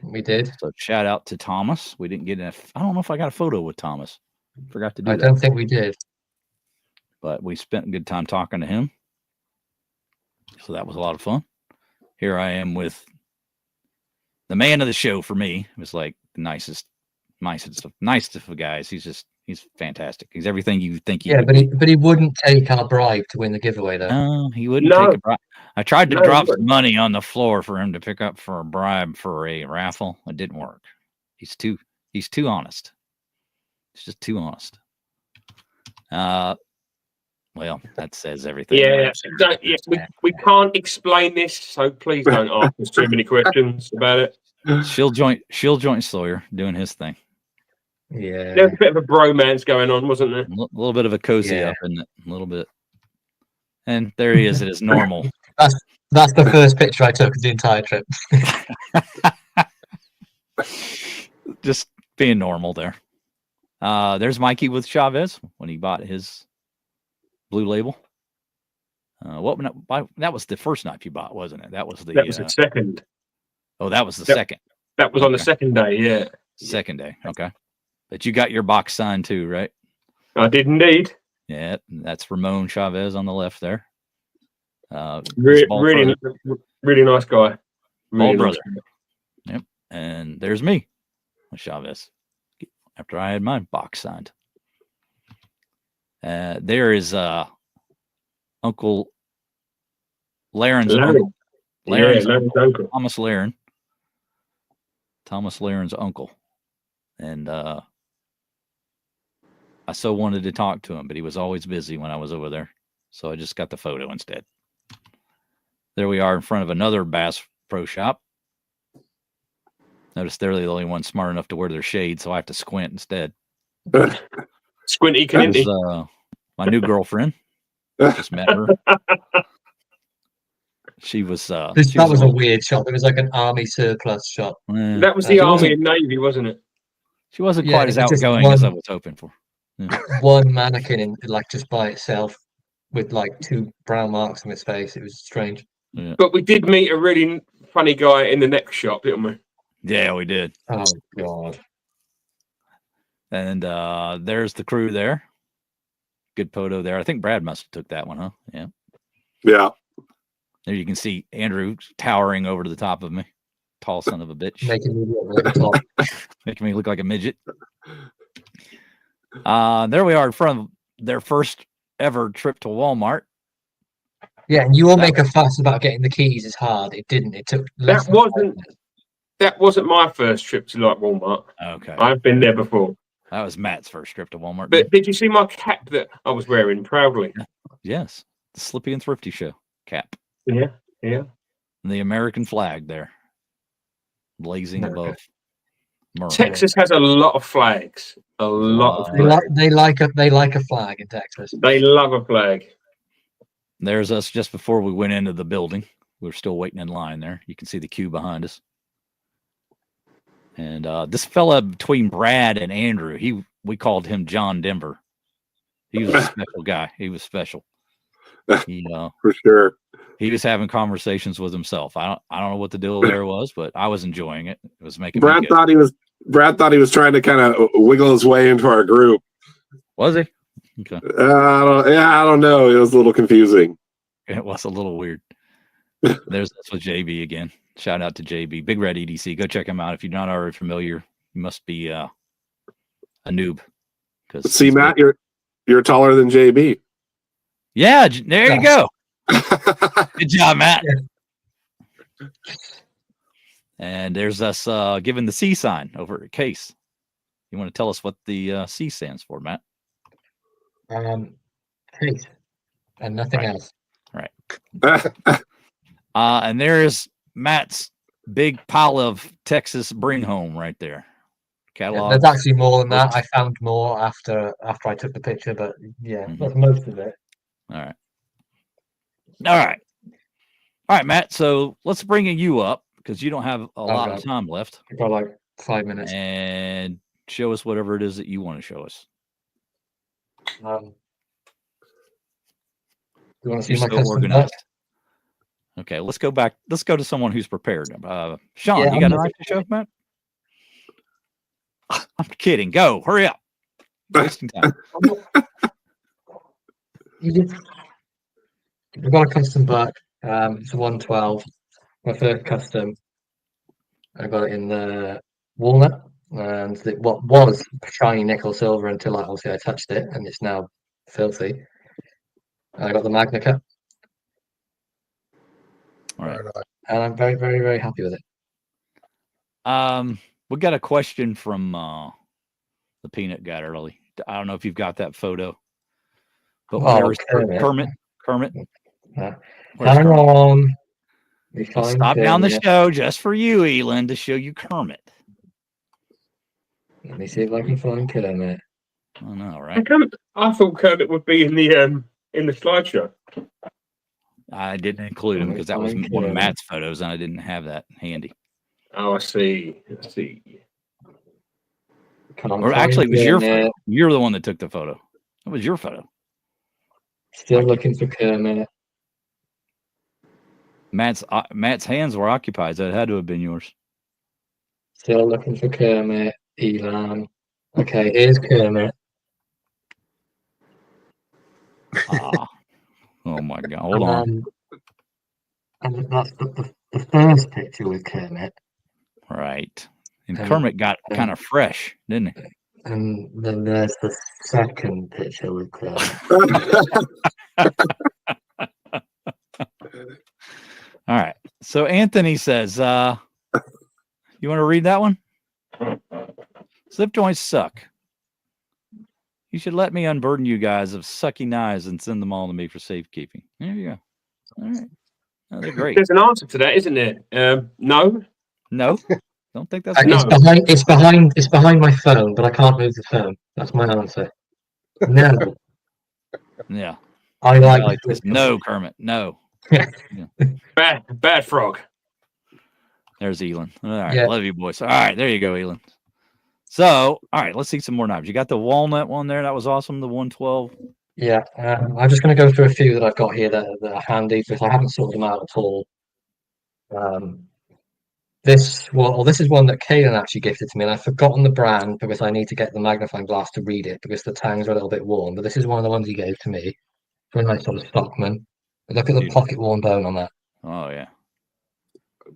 S1: So shout out to Thomas. We didn't get I don't know if I got a photo with Thomas. Forgot to do that.
S2: I don't think we did.
S1: But we spent a good time talking to him. So that was a lot of fun. Here I am with the man of the show for me. It was like the nicest of guys. He's fantastic. He's everything you think he would.
S2: But he wouldn't take our bribe to win the giveaway, though.
S1: No, he wouldn't take a bribe. I tried to drop some money on the floor for him to pick up for a bribe for a raffle. It didn't work. He's too honest. He's just too honest. Well, that says everything.
S3: Yeah, we can't explain this, so please don't ask us too many questions about it.
S1: She'll joint Sawyer doing his thing.
S2: Yeah,
S3: there's a bit of a bromance going on, wasn't there?
S1: A little bit of a cozy up, isn't it? A little bit. And there he is at his normal.
S2: That's the first picture I took of the entire trip.
S1: Just being normal there. There's Mikey with Chavez when he bought his Blue Label. That was the first knife you bought, wasn't it? That was the
S3: second.
S1: Oh, that was the second.
S3: That was on the second day, yeah.
S1: Second day, okay. But you got your box signed too, right?
S3: I did indeed.
S1: Yeah, that's Ramon Chavez on the left there.
S3: Really nice guy.
S1: Really brother. Yep. And there's me with Chavez after I had my box signed. There is Uncle Laren's uncle. Laren's uncle. Thomas Laren. Thomas Laren's uncle. And I so wanted to talk to him, but he was always busy when I was over there. So I just got the photo instead. There we are in front of another Bass Pro Shop. Notice they're the only ones smart enough to wear their shades, so I have to squint instead.
S3: Squinty Canindi.
S1: My new girlfriend. Just met her. She was. That
S2: was a weird shot. It was like an army surplus shot.
S3: That was the Army and Navy, wasn't it?
S1: She wasn't quite as outgoing as I was hoping for. Yeah.
S2: One mannequin just by itself with like 2 brown marks on his face. It was strange.
S1: Yeah.
S3: But we did meet a really funny guy in the next shop, didn't we?
S1: Yeah, we did.
S2: Oh God.
S1: And there's the crew there. Good photo there. I think Brad must have took that one, huh? Yeah.
S5: Yeah.
S1: There you can see Andrew towering over to the top of me. Tall son of a bitch. Making me look like a midget. There we are in front of their first ever trip to Walmart.
S2: Yeah, and you all make a fuss about getting the keys. It's hard. It didn't. It took less
S3: that wasn't my first trip to like Walmart.
S1: Okay.
S3: I've been there before.
S1: That was Matt's first trip to Walmart.
S3: But did you see my cap that I was wearing proudly?
S1: Yes. The Slippy and Thrifty show cap.
S3: Yeah.
S1: And the American flag there. Blazing above.
S3: Texas has a lot of flags. A lot of flags.
S2: They like a flag in Texas.
S3: They love a flag.
S1: There's us just before we went into the building. We were still waiting in line there. You can see the queue behind us. And this fella between Brad and Andrew, we called him John Denver. He was a special guy. He was special.
S5: For sure.
S1: He was having conversations with himself. I don't know what the deal there was, but I was enjoying it. It was making
S5: Brad thought he was trying to kind of wiggle his way into our group.
S1: Was he? Okay.
S5: I don't know. It was a little confusing.
S1: It was a little weird. That's with JB again. Shout out to JB, Big Red EDC. Go check him out if you're not already familiar. You must be a noob.
S5: See, Matt, you're taller than JB.
S1: Yeah, there you go. Good job, Matt. And there's us giving the C sign over at Case. You want to tell us what the C stands for, Matt?
S2: Case and nothing else.
S1: Right. And there's Matt's big pile of Texas bring home right there. Catalog.
S2: There's actually more than that. I found more after I took the picture, but yeah, that's most of it.
S1: All right, Matt. So let's bring you up because you don't have a lot of time left.
S2: Got like 5 minutes.
S1: And show us whatever it is that you want to show us.
S2: Do you want to see my custom
S1: Okay, let's go back. Let's go to someone who's prepared. Sean,
S2: Yeah,
S1: you got a knife to show, Matt? I'm kidding. Go, hurry up. Wasting time.
S2: I've got a custom buck. It's a 112. My first custom. I got it in the walnut, and what was shiny nickel silver until obviously I touched it, and it's now filthy. And I got the Magna Cup,
S1: All right.
S2: and I'm very, very, very happy with it.
S1: We got a question from the peanut guy early. I don't know if you've got that photo, but Kermit.
S2: Hang on.
S1: I'll stop down the show just for you, Elin, to show you Kermit.
S2: Let me see if I can find Kermit.
S1: I know, right?
S3: I thought Kermit would be in the slideshow.
S1: I didn't include him because that was one of Matt's photos, and I didn't have that handy.
S3: Oh, I see. I see.
S1: Or actually, it was your photo. You're the one that took the photo. It was your photo.
S2: Still looking for Kermit.
S1: Matt's hands were occupied, so it had to have been yours.
S2: Still looking for Kermit. Elon. Okay, here's Kermit.
S1: Oh my God! Hold on.
S2: And that's the first picture with Kermit.
S1: Right. And Kermit got kind of fresh, didn't he?
S2: And then there's the second picture with Kermit.
S1: All right. So Anthony says, you want to read that one? Slip joints suck. You should let me unburden you guys of sucky knives and send them all to me for safekeeping. There you go. All right. Oh, they're great.
S3: There's an answer to that, isn't there? No.
S1: No. Don't think that's
S2: It's behind my phone, but I can't move the phone. That's my answer. No.
S1: Yeah.
S2: I like
S1: this. No, Kermit. No.
S2: Yeah.
S3: Bad frog.
S1: There's Elin. All right. Love you, boys. All right. There you go, Elin. So, all right. Let's see some more knives. You got the walnut one there. That was awesome. The 112.
S2: Yeah. I'm just going to go through a few that I've got here that are handy because I haven't sorted them out at all. This is one that Kaden actually gifted to me, and I've forgotten the brand because I need to get the magnifying glass to read it because the tangs are a little bit worn. But this is one of the ones he gave to me. It's a nice sort of Stockman. Look at the pocket worn bone on that.
S1: Oh yeah.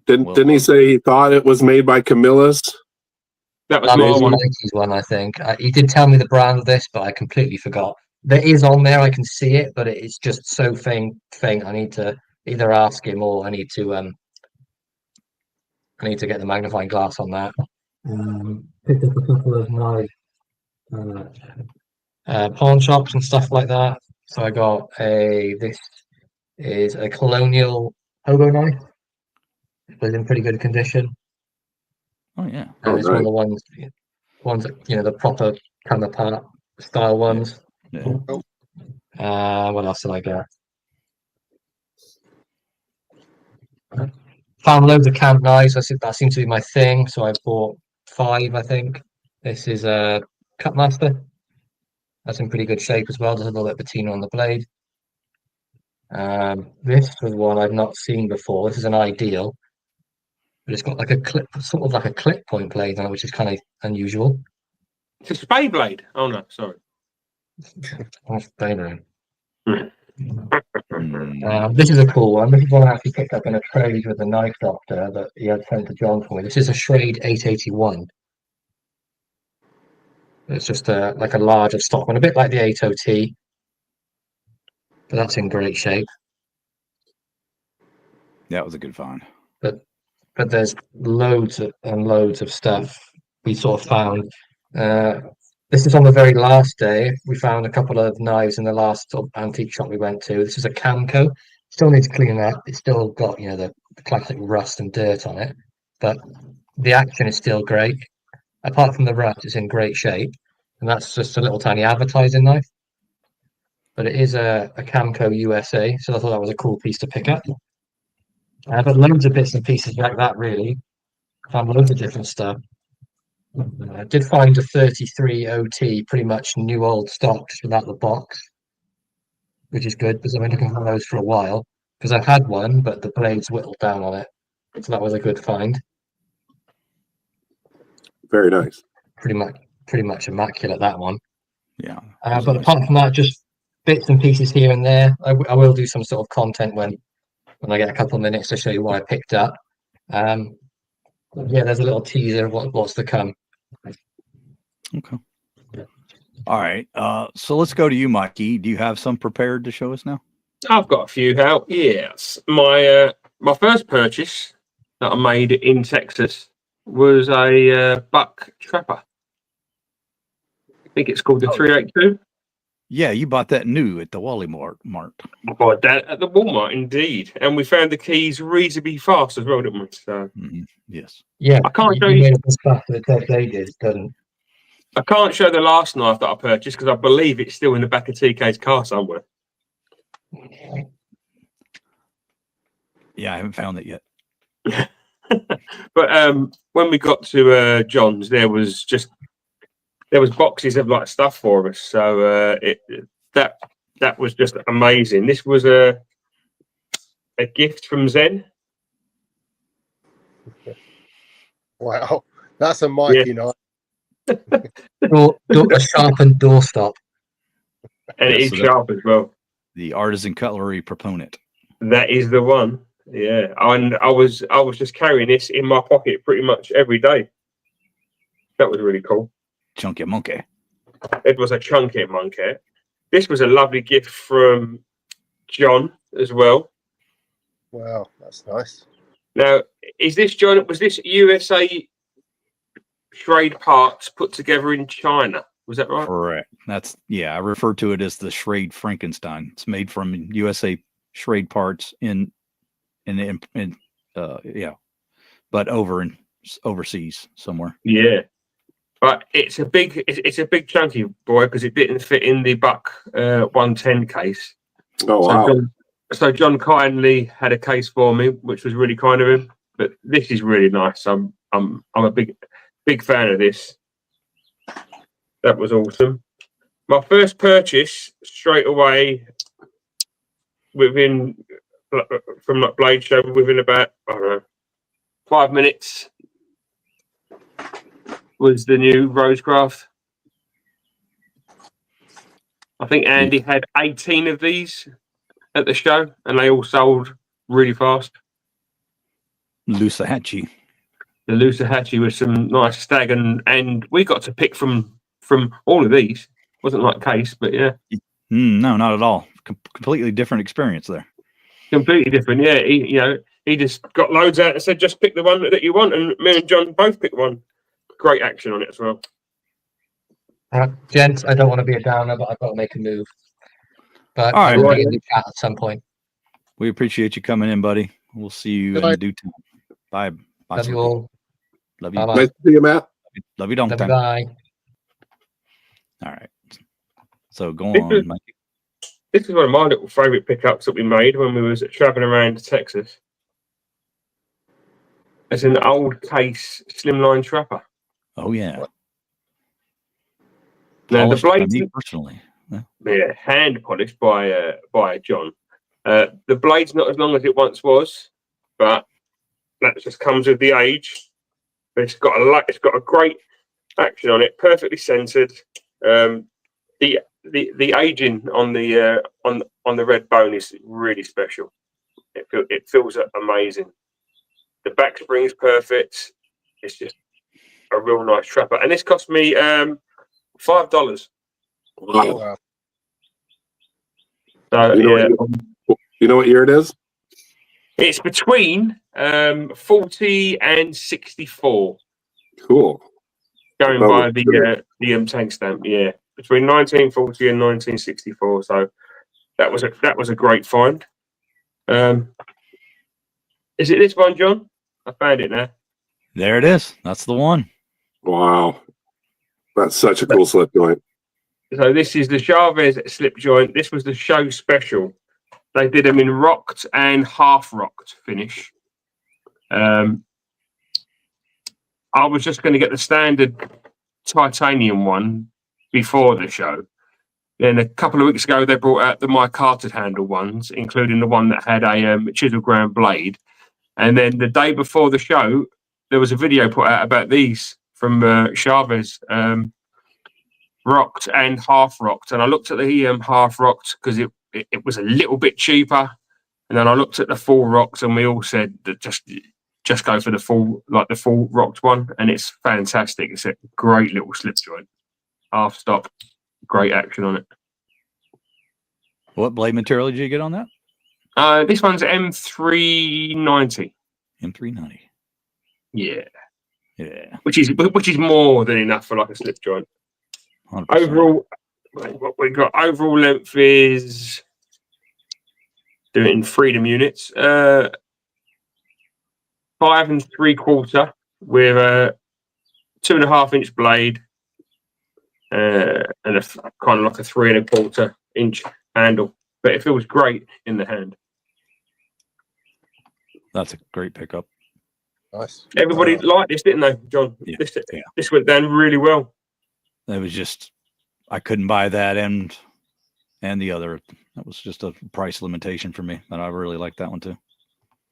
S5: Didn't he say he thought it was made by Camillus?
S3: That was my one.
S2: One, I think. He did tell me the brand of this, but I completely forgot. There is on there. I can see it, but it's just so faint. I need to either ask him or I need to get the magnifying glass on that. Picked up a couple of knives, pawn shops and stuff like that. So I got this is a colonial hobo knife. It's in pretty good condition.
S1: Oh yeah.
S2: And it's one of the ones that, the proper come apart style ones.
S1: Yeah.
S2: What else did I get? Found loads of camp knives. That seems to be my thing. So I bought 5, I think. This is a Cutmaster. That's in pretty good shape as well. There's a little bit of patina on the blade. This was one I've not seen before. This is an Ideal, but it's got like a clip, sort of like a clip point blade on it, which is kind of unusual.
S3: It's a spade blade. Oh no, sorry.
S2: This is a cool one. This is one I actually picked up in a trade with the knife doctor that he had sent to John for me. This is a Schrade 881. It's just like a larger stock one, a bit like the 80T, but that's in great shape.
S1: That was a good find.
S2: But there's loads and loads of stuff we sort of found. This is on the very last day. We found a couple of knives in the last sort of antique shop we went to. This is a Camco. Still needs cleaning up. It's still got the classic rust and dirt on it, but the action is still great. Apart from the rust, it's in great shape, and that's just a little tiny advertising knife. But it is a Camco USA, so I thought that was a cool piece to pick up. But loads of bits and pieces like that, really. Found loads of different stuff. I did find a 33 OT, pretty much new old stock, just without the box, which is good because I've been looking for those for a while. because I've had one, but the blade's whittled down on it. So that was a good find.
S5: Very nice.
S2: Pretty much immaculate, that one.
S1: Yeah.
S2: But apart from that, just bits and pieces here and there. I will do some sort of content when I get a couple of minutes to show you what I picked up. Yeah, there's a little teaser of what's to come.
S1: Okay. All right. So let's go to you, Mikey. Do you have some prepared to show us now?
S3: I've got a few out. Yes, my first purchase that I made in Texas was a buck trapper. I think it's called the 382.
S1: Yeah, you bought that new at the Wally Mart.
S3: I bought that at the Walmart, indeed, and we found the keys reasonably fast as well, didn't we? So
S1: yes.
S2: Yeah,
S3: I can't show
S2: you
S3: you.
S2: made up the stuff that they did, doesn't?
S3: I can't show the last knife that I purchased because I believe it's still in the back of TK's car somewhere.
S1: Yeah, I haven't found it yet.
S3: But when we got to John's, there was boxes of like stuff for us. So that was just amazing. This was a gift from Zen.
S4: Wow, that's a Mikey knife.
S2: A sharpened doorstop.
S3: And it is
S1: so
S3: sharp as well.
S1: The artisan cutlery proponent.
S3: That is the one. Yeah. And I was just carrying this in my pocket pretty much every day. That was really cool.
S1: Chunky monkey.
S3: It was a chunky monkey. This was a lovely gift from John as well.
S4: Wow, that's nice.
S3: Now, is this John? Was this USA Schrade parts put together in China? Was that right?
S1: Correct. I refer to it as the Schrade Frankenstein. It's made from USA Schrade parts but overseas somewhere.
S3: Yeah, but it's a big chunky boy because it didn't fit in the buck 110 case.
S5: Oh wow!
S3: So John kindly had a case for me, which was really kind of him. But this is really nice. I'm a big fan of this. That was awesome. My first purchase straight away from that blade show within about 5 minutes was the new rosecraft. I think Andy had 18 of these at the show, and they all sold really fast.
S1: Lusahatchee.
S3: The Lusahatchee was some nice stag, and we got to pick from all of these. Wasn't like case, but yeah.
S1: No, not at all. Completely different experience there.
S3: Completely different, yeah. He just got loads out and said, just pick the one that you want, and me and John both picked one. Great action on it as well.
S2: Gents, I don't want to be a downer, but I've got to make a move. But
S1: all right,
S2: I will be in the chat at some point.
S1: We appreciate you coming in, buddy. We'll see you in due time. Bye.
S2: Love you all.
S1: Love you.
S2: Bye-bye.
S5: Nice to see you, Matt.
S1: Love you, don't.
S2: Bye.
S1: All right. So go on, Mikey.
S3: This is one of my little favourite pickups that we made when we was travelling around Texas. It's an old case slimline trapper.
S1: Oh yeah.
S3: Now the blades,
S1: personally,
S3: hand polished by John. The blade's not as long as it once was, but that just comes with the age. But it's got a great action on it, perfectly centered. The aging on the red bone is really special. It feels amazing. The back spring is perfect. It's just a real nice trapper, and this cost me $5.
S5: Wow.
S3: So
S5: you know what year it is?
S3: It's between 40 and 64.
S5: Cool.
S3: Going by the tank stamp, yeah, between 1940 and 1964. So that was a great find. Is it this one, John? I found it now.
S1: There it is. That's the one.
S5: Wow, that's such a cool slip joint.
S3: So this is the Chavez slip joint. This was the show special. They did them in rocked and half rocked finish. I was just going to get the standard titanium one before the show, Then a couple of weeks ago, they brought out the micarta handle ones, including the one that had a chisel ground blade. And then the day before the show, there was a video put out about these from Chavez, rocked and half rocked. And I looked at the half rocked because it was a little bit cheaper. And then I looked at the full rocked, and we all said that just go for the full rocked one. And it's fantastic. It's a great little slip joint, half stop, great action on it.
S1: What blade material did you get on that?
S3: This one's M390.
S1: M390.
S3: Yeah.
S1: Yeah.
S3: Which is more than enough for like a slip joint.
S1: 100%.
S3: Overall, what we got overall length is, do it in freedom units, 5 3/4 with a 2.5-inch blade, and a kind of like a 3.25-inch handle. But it feels great in the hand.
S1: That's a great pickup.
S4: Nice.
S3: Everybody liked this, didn't they, John?
S1: Yeah.
S3: This went down really well.
S1: It was just, I couldn't buy that and the other. That was just a price limitation for me. But I really like that one too.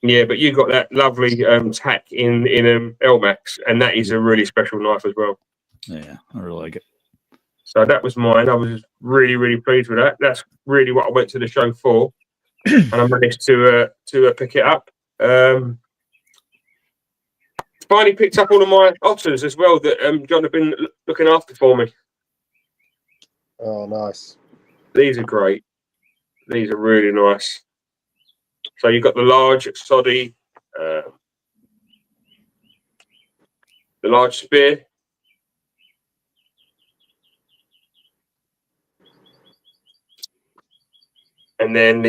S3: Yeah, but you got that lovely tack in LMAX, and that is a really special knife as well.
S1: Yeah, I really like it.
S3: So that was mine. I was really, really pleased with that. That's really what I went to the show for, and I managed to pick it up. Finally picked up all of my otters as well that John had been looking after for me.
S4: Oh, nice.
S3: These are great. These are really nice. So you've got the large soddy, the large spear. And then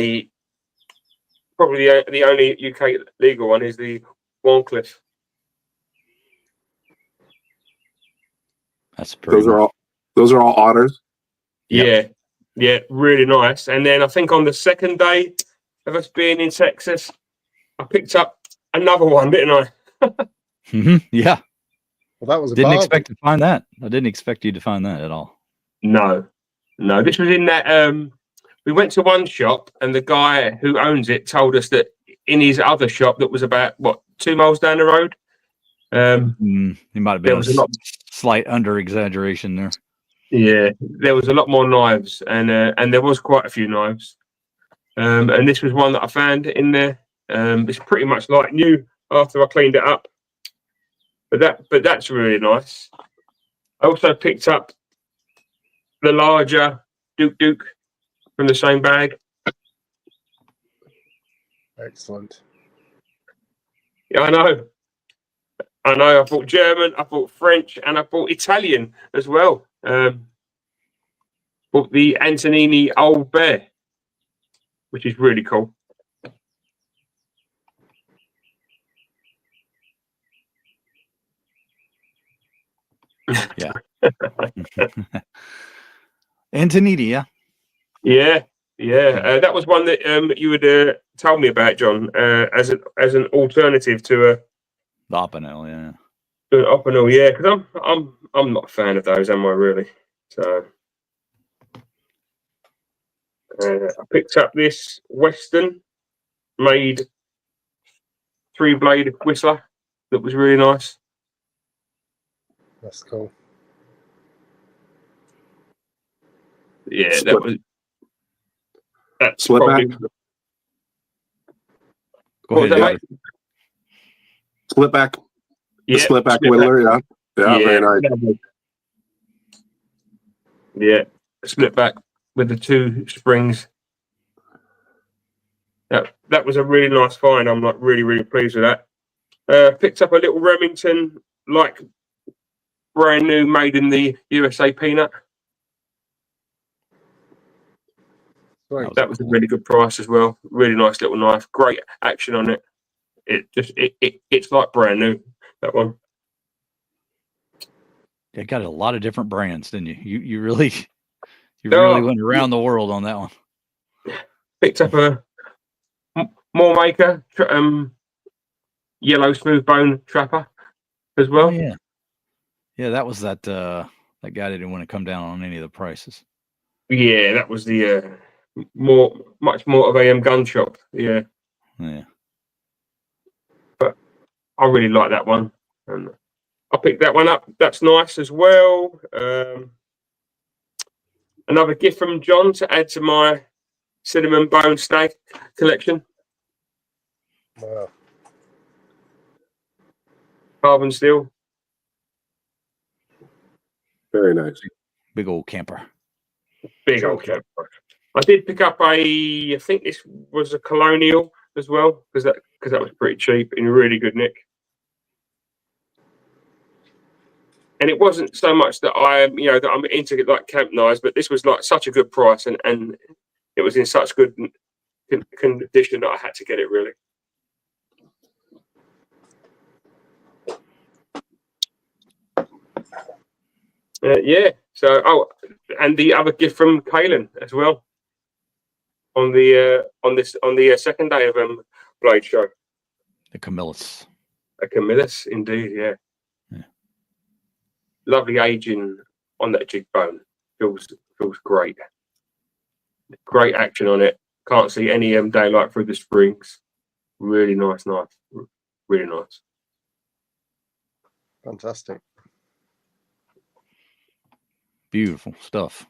S3: probably the only UK legal one is the Warncliffe.
S1: That's pretty.
S5: Those are all otters.
S3: Yep. Yeah, really nice. And then I think on the second day of us being in Texas, I picked up another one, didn't I?
S1: Yeah.
S4: Well, that was
S1: Didn't expect to find that. I didn't expect you to find that at all.
S3: No. This was in that. We went to one shop, and the guy who owns it told us that in his other shop that was about 2 miles down the road.
S1: He might have been a slight under exaggeration there.
S3: Yeah, there was a lot more knives, and there was quite a few knives. And this was one that I found in there. It's pretty much like new after I cleaned it up. But that's really nice. I also picked up the larger Duke from the same bag.
S4: Excellent.
S3: Yeah, I know. I bought German, I bought French, and I bought Italian as well. Bought the Antonini Old Bear, which is really cool.
S1: Yeah. Antonini, yeah.
S3: Yeah. That was one that you would tell me about, John, as an alternative to
S1: the Opinel, yeah.
S3: The Opinel, yeah, because I'm not a fan of those, am I really? So I picked up this Western made 3-blade whistler that was really nice.
S4: That's cool.
S3: Yeah, that's
S5: Split
S3: probably,
S5: back.
S1: Go ahead, David.
S5: Split back.
S3: Yeah,
S5: the split back whittler, yeah. Yeah, very nice.
S3: Yeah, split back with the 2 springs. That was a really nice find. I'm like really, really pleased with that. Picked up a little Remington, like brand new, made in the USA peanut.
S4: Great.
S3: That was a really good price as well. Really nice little knife. Great action on it. It's like brand new, that one.
S1: You got a lot of different brands, didn't you? You really went around the world on that one.
S3: Picked up a Moormaker yellow smooth bone trapper as well.
S1: Oh, yeah, that was that guy that didn't want to come down on any of the prices.
S3: Yeah, that was the much more of a gun shop. Yeah,
S1: Yeah.
S3: but I really like that one, and I picked that one up. That's nice as well. Another gift from John to add to my cinnamon bone steak collection.
S4: Wow.
S3: Carbon steel.
S5: Very nice.
S1: Big old camper.
S3: Big old camper. I did pick up I think this was a Colonial as well, because that was pretty cheap in really good nick. And it wasn't so much that that I'm into like camp knives, but this was like such a good price, and it was in such good condition that I had to get it really. Yeah. So, and the other gift from Kaylin as well on the second day of Blade Show.
S1: The Camillus.
S3: A Camillus, indeed, yeah. Lovely aging on that jig bone. Feels great. Great action on it. Can't see any daylight through the springs. Really nice knife. Really nice.
S4: Fantastic.
S1: Beautiful stuff.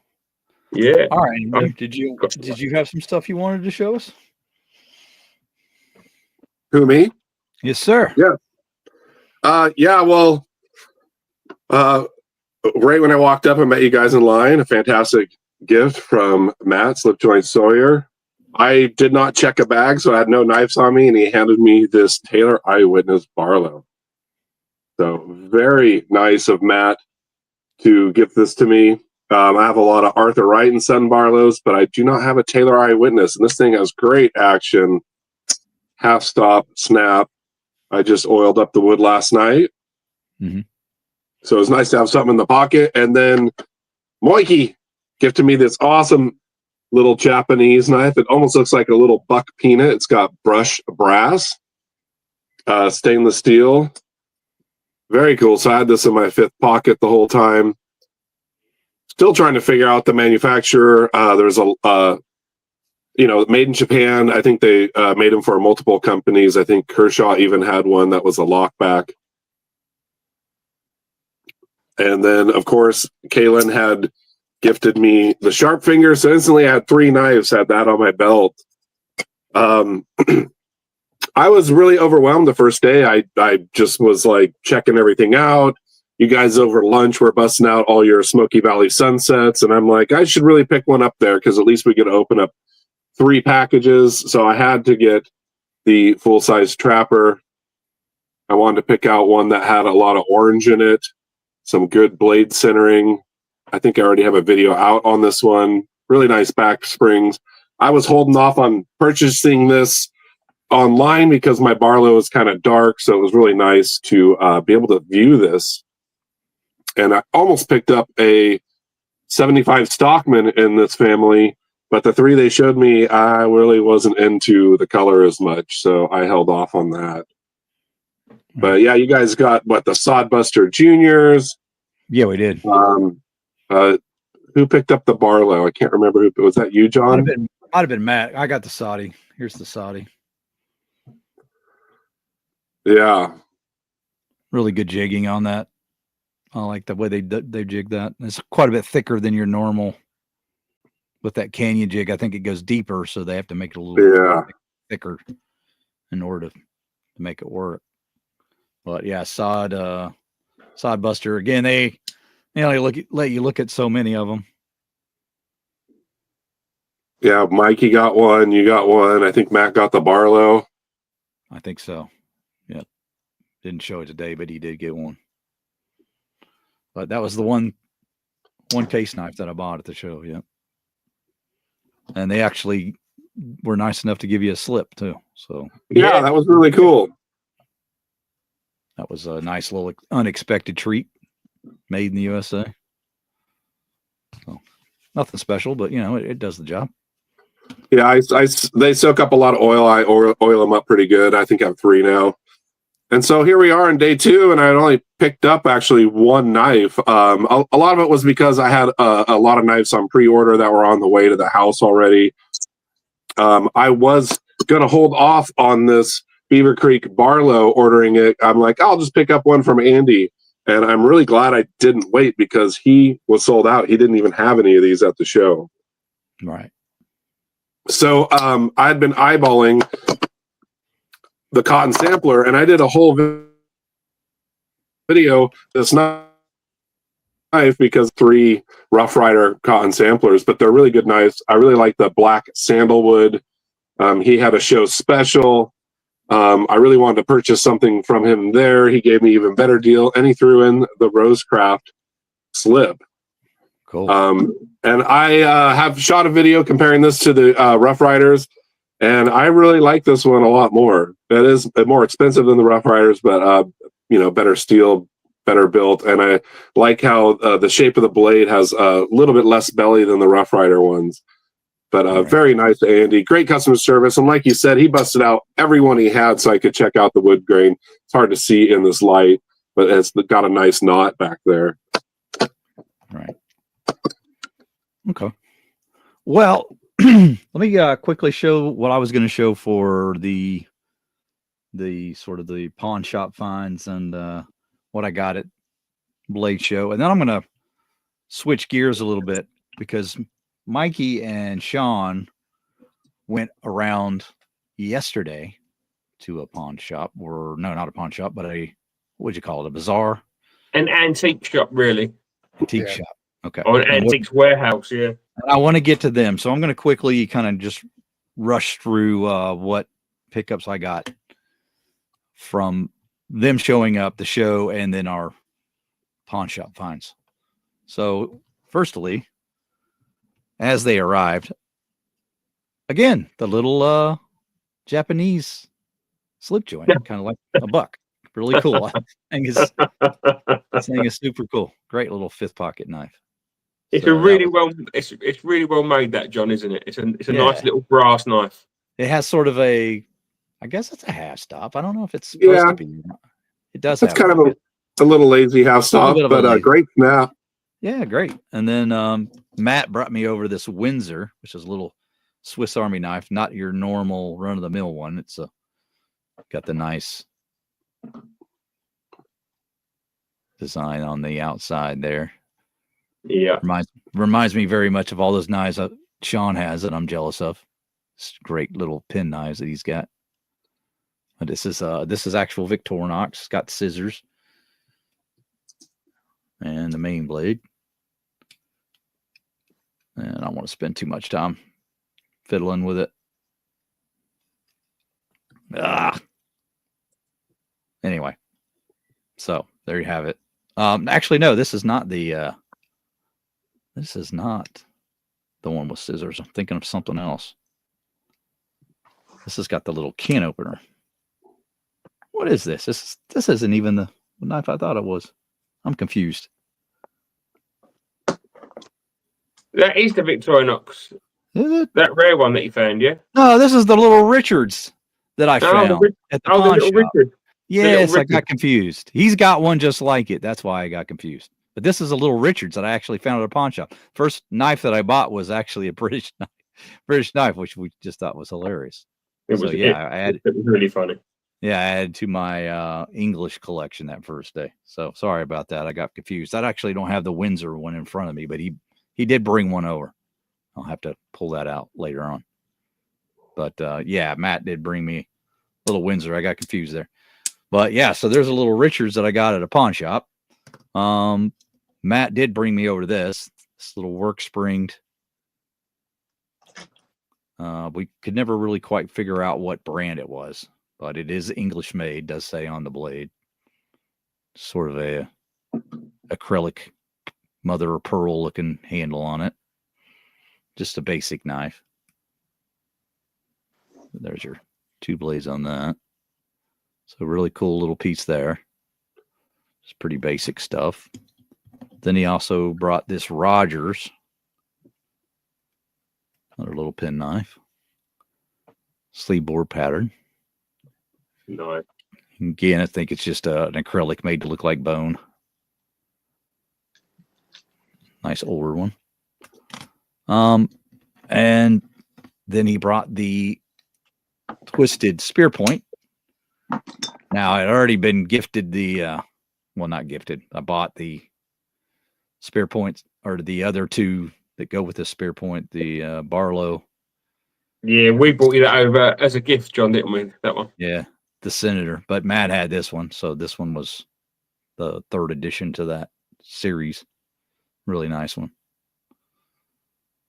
S3: Yeah.
S1: All right. Did you have some stuff you wanted to show us?
S5: Who, me?
S1: Yes, sir.
S5: Yeah. Yeah. Well, right when I walked up, I met you guys in line. A fantastic gift from Matt Slipjoint Sawyer. I did not check a bag, so I had no knives on me, and he handed me this Taylor Eyewitness Barlow. So very nice of Matt to give this to me. I have a lot of Arthur Wright and Son Barlows, but I do not have a Taylor Eyewitness, and this thing has great action. Half stop, snap. I just oiled up the wood last night.
S1: Mm-hmm.
S5: So it's nice to have something in the pocket. And then Moikey gifted me this awesome little Japanese knife. It almost looks like a little buck peanut. It's got brushed brass, stainless steel. Very cool. So I had this in my fifth pocket the whole time. Still trying to figure out the manufacturer. There's made in Japan. I think they made them for multiple companies. I think Kershaw even had one that was a lockback. And then, of course, Kaylin had gifted me the sharp finger. So instantly I had 3 knives, had that on my belt. I was really overwhelmed the first day. I just was like checking everything out. You guys over lunch were busting out all your Smoky Valley Sunsets. And I'm like, I should really pick one up there because at least we could open up 3 packages. So I had to get the full-size Trapper. I wanted to pick out one that had a lot of orange in it, some good blade centering. I think I already have a video out on this one. Really nice back springs. I was holding off on purchasing this online because my Barlow is kind of dark, so it was really nice to be able to view this. And I almost picked up a 75 Stockman in this family, but the 3 they showed me, I really wasn't into the color as much, so I held off on that. But yeah, you guys got the Sodbuster Juniors.
S1: Yeah, we did.
S5: Who picked up the Barlow? I can't remember who. Was that you, John?
S1: Might have been Matt. I got the Saudi. Here's the Saudi.
S5: Yeah.
S1: Really good jigging on that. I like the way they jig that. It's quite a bit thicker than your normal. With that canyon jig, I think it goes deeper, so they have to make it a little thicker in order to make it work. But yeah, Sodbuster again. They let you look at so many of them.
S5: Yeah, Mikey got one. You got one. I think Matt got the Barlow.
S1: I think so. Yeah, didn't show it today, but he did get one. But that was the one case knife that I bought at the show. Yeah, and they actually were nice enough to give you a slip too. So
S5: yeah, that was really cool.
S1: That was a nice little unexpected treat, made in the USA. So nothing special, but it does the job.
S5: Yeah, they soak up a lot of oil. I oil them up pretty good. I think I have 3 now. And so here we are on day 2, and I had only picked up actually one knife. A lot of it was because I had a lot of knives on pre-order that were on the way to the house already. I was going to hold off on this Beaver Creek Barlow ordering it. I'm like, I'll just pick up one from Andy. And I'm really glad I didn't wait because he was sold out. He didn't even have any of these at the show.
S1: Right.
S5: So I'd been eyeballing the cotton sampler, and I did a whole video that's not knife because 3 Rough Rider cotton samplers, but they're really good knives. I really like the black sandalwood. He had a show special. I really wanted to purchase something from him there. He gave me even better deal, and he threw in the rosecraft slip.
S1: Cool.
S5: And I have shot a video comparing this to the Rough Riders, and I really like this one a lot more. It is more expensive than the Rough Riders, but better steel, better built, and I like how the shape of the blade has a little bit less belly than the Rough Rider ones. But
S1: Right.
S5: Very nice, Andy. Great customer service, and like you said, he busted out every one he had so I could check out the wood grain. It's hard to see in this light, but it's got a nice knot back there.
S1: Right. Okay. Well, let me quickly show what I was going to show for the sort of the pawn shop finds and what I got at Blade Show, and then I'm going to switch gears a little bit because Mikey and Sean went around yesterday to a pawn shop, or no, not a pawn shop, but what'd you call it? A bazaar?
S3: An antique shop, really.
S1: Antique
S4: Yeah.
S1: shop. Okay.
S3: Or an antiques warehouse, yeah.
S1: I want to get to them, so I'm going to quickly kind of just rush through what pickups I got from them showing up, the show, and then our pawn shop finds. So, firstly, as they arrived, again, the little Japanese slip joint, kind of like a buck. Really cool. This thing is super cool. Great little 5th pocket knife.
S3: It's
S1: So
S3: a really it's really well made, that, John, isn't it? It's a nice little brass knife.
S1: It has sort of I guess it's a half stop. I don't know if it's supposed to be. It does.
S5: It's kind of a little lazy half stop, but great snap.
S1: Yeah, great. And then Matt brought me over this Windsor, which is a little Swiss Army knife, not your normal run of the mill one. It's got the nice design on the outside there.
S3: Yeah,
S1: reminds me very much of all those knives that Sean has that I'm jealous of. It's great little pin knives that he's got. But this is actual Victorinox. It's got scissors and the main blade. And I don't want to spend too much time fiddling with it. Anyway, so there you have it. Actually, no, this is not the one with scissors. I'm thinking of something else. This has got the little can opener. What is this? This isn't even the knife I thought it was. I'm confused.
S3: that is the Victorinox.
S1: Is it?
S3: That rare one that you found, yeah?
S1: No, this is the little Richards that I found at the pawn shop.
S3: Richard.
S1: Yes, I got confused. He's got one just like it. That's why I got confused. But this is a little Richards that I actually found at a pawn shop. First knife that I bought was actually a British knife, which we just thought was hilarious.
S3: It was really funny.
S1: Yeah, I added to my English collection that first day. So sorry about that. I got confused. I actually don't have the Windsor one in front of me, but he did bring one over. I'll have to pull that out later on. But yeah, Matt did bring me a little Windsor. I got confused there. But yeah, so there's a little Richards that I got at a pawn shop. Matt did bring me over to this little work springed. We could never really quite figure out what brand it was, but it is English made, does say on the blade. Sort of a acrylic mother of pearl looking handle on it. Just a basic knife. There's your 2 blades on that. So really cool little piece there. It's pretty basic stuff. Then he also brought this Rogers. Another little pen knife. Sleeve bore pattern.
S3: Nice.
S1: Again, I think it's just an acrylic made to look like bone. Nice older one. And then he brought the twisted spear point. Now, I'd already been gifted the, well, not gifted. I bought the spear points, or the other two that go with the spear point, the Barlow.
S3: Yeah, we brought you that over as a gift, John, didn't we? That one.
S1: Yeah, the Senator. But Matt had this one, so this one was the third edition to that series. Really nice one.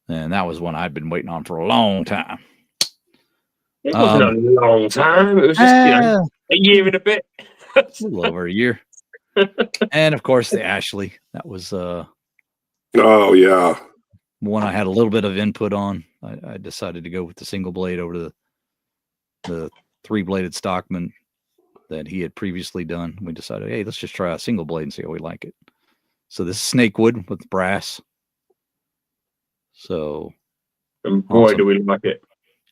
S1: And that was one I'd been waiting on for a long time.
S3: It wasn't a long time. It was just a year and a bit.
S1: A little over a year. And of course the Ashley. That was
S5: oh yeah,
S1: one I had a little bit of input on. I decided to go with the single blade over the 3-bladed Stockman that he had previously done. We decided, hey, let's just try a single blade and see how we like it. So this is snakewood with brass. So,
S3: and boy,
S1: awesome.
S3: do we like it.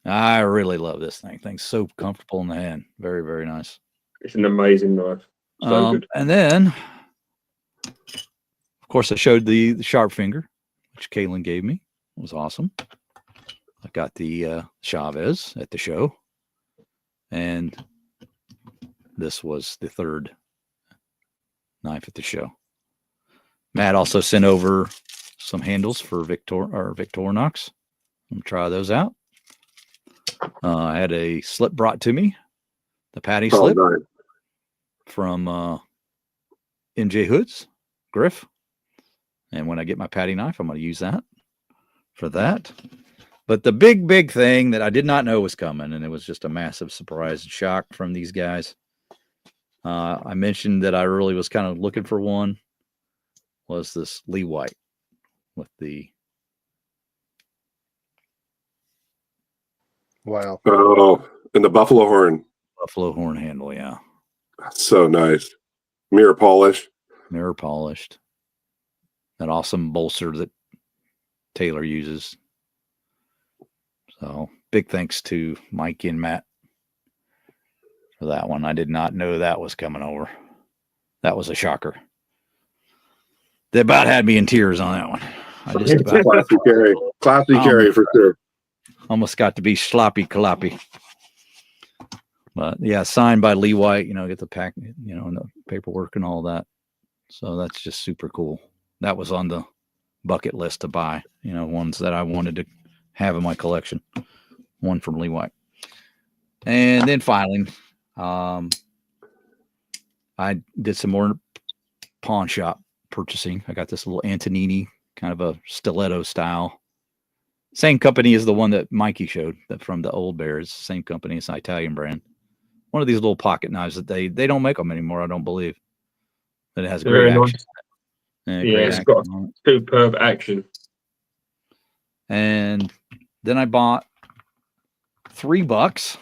S1: I really love this thing. Thing's so comfortable in the hand. Very, very nice.
S3: It's an amazing knife. So good.
S1: And then, of course, I showed the sharp finger, which Kaylin gave me. It was awesome. I got the Chavez at the show. And this was the third knife at the show. Matt also sent over some handles for Victorinox. I'm gonna try those out. I had a slip brought to me, the Patty slip from MJ Hood's Griff. And when I get my Patty knife, I'm going to use that for that. But the big thing that I did not know was coming, and it was just a massive surprise and shock from these guys. I mentioned that I really was kind of looking for one, was this Lee White with the
S4: Wow.
S5: Oh, and the buffalo horn
S1: handle, yeah.
S5: That's so nice. Mirror polished.
S1: That awesome bolster that Taylor uses. So big thanks to Mikey and Matt for that one. I did not know that was coming over. That was a shocker. They about had me in tears on that one. I just about
S5: Classy carry for sure.
S1: Almost got to be sloppy clappy. But yeah, signed by Lee White, get the pack, and the paperwork and all that. So that's just super cool. That was on the bucket list to buy, ones that I wanted to have in my collection. One from Lee White. And then finally, I did some more pawn shop purchasing. I got this little Antonini, kind of a stiletto style. Same company as the one that Mikey showed, that from the Old Bears. Same company. It's an Italian brand. One of these little pocket knives that they don't make them anymore, I don't believe. But it has great action.
S3: Nice. Yeah, it's got superb action.
S1: And then I bought $3.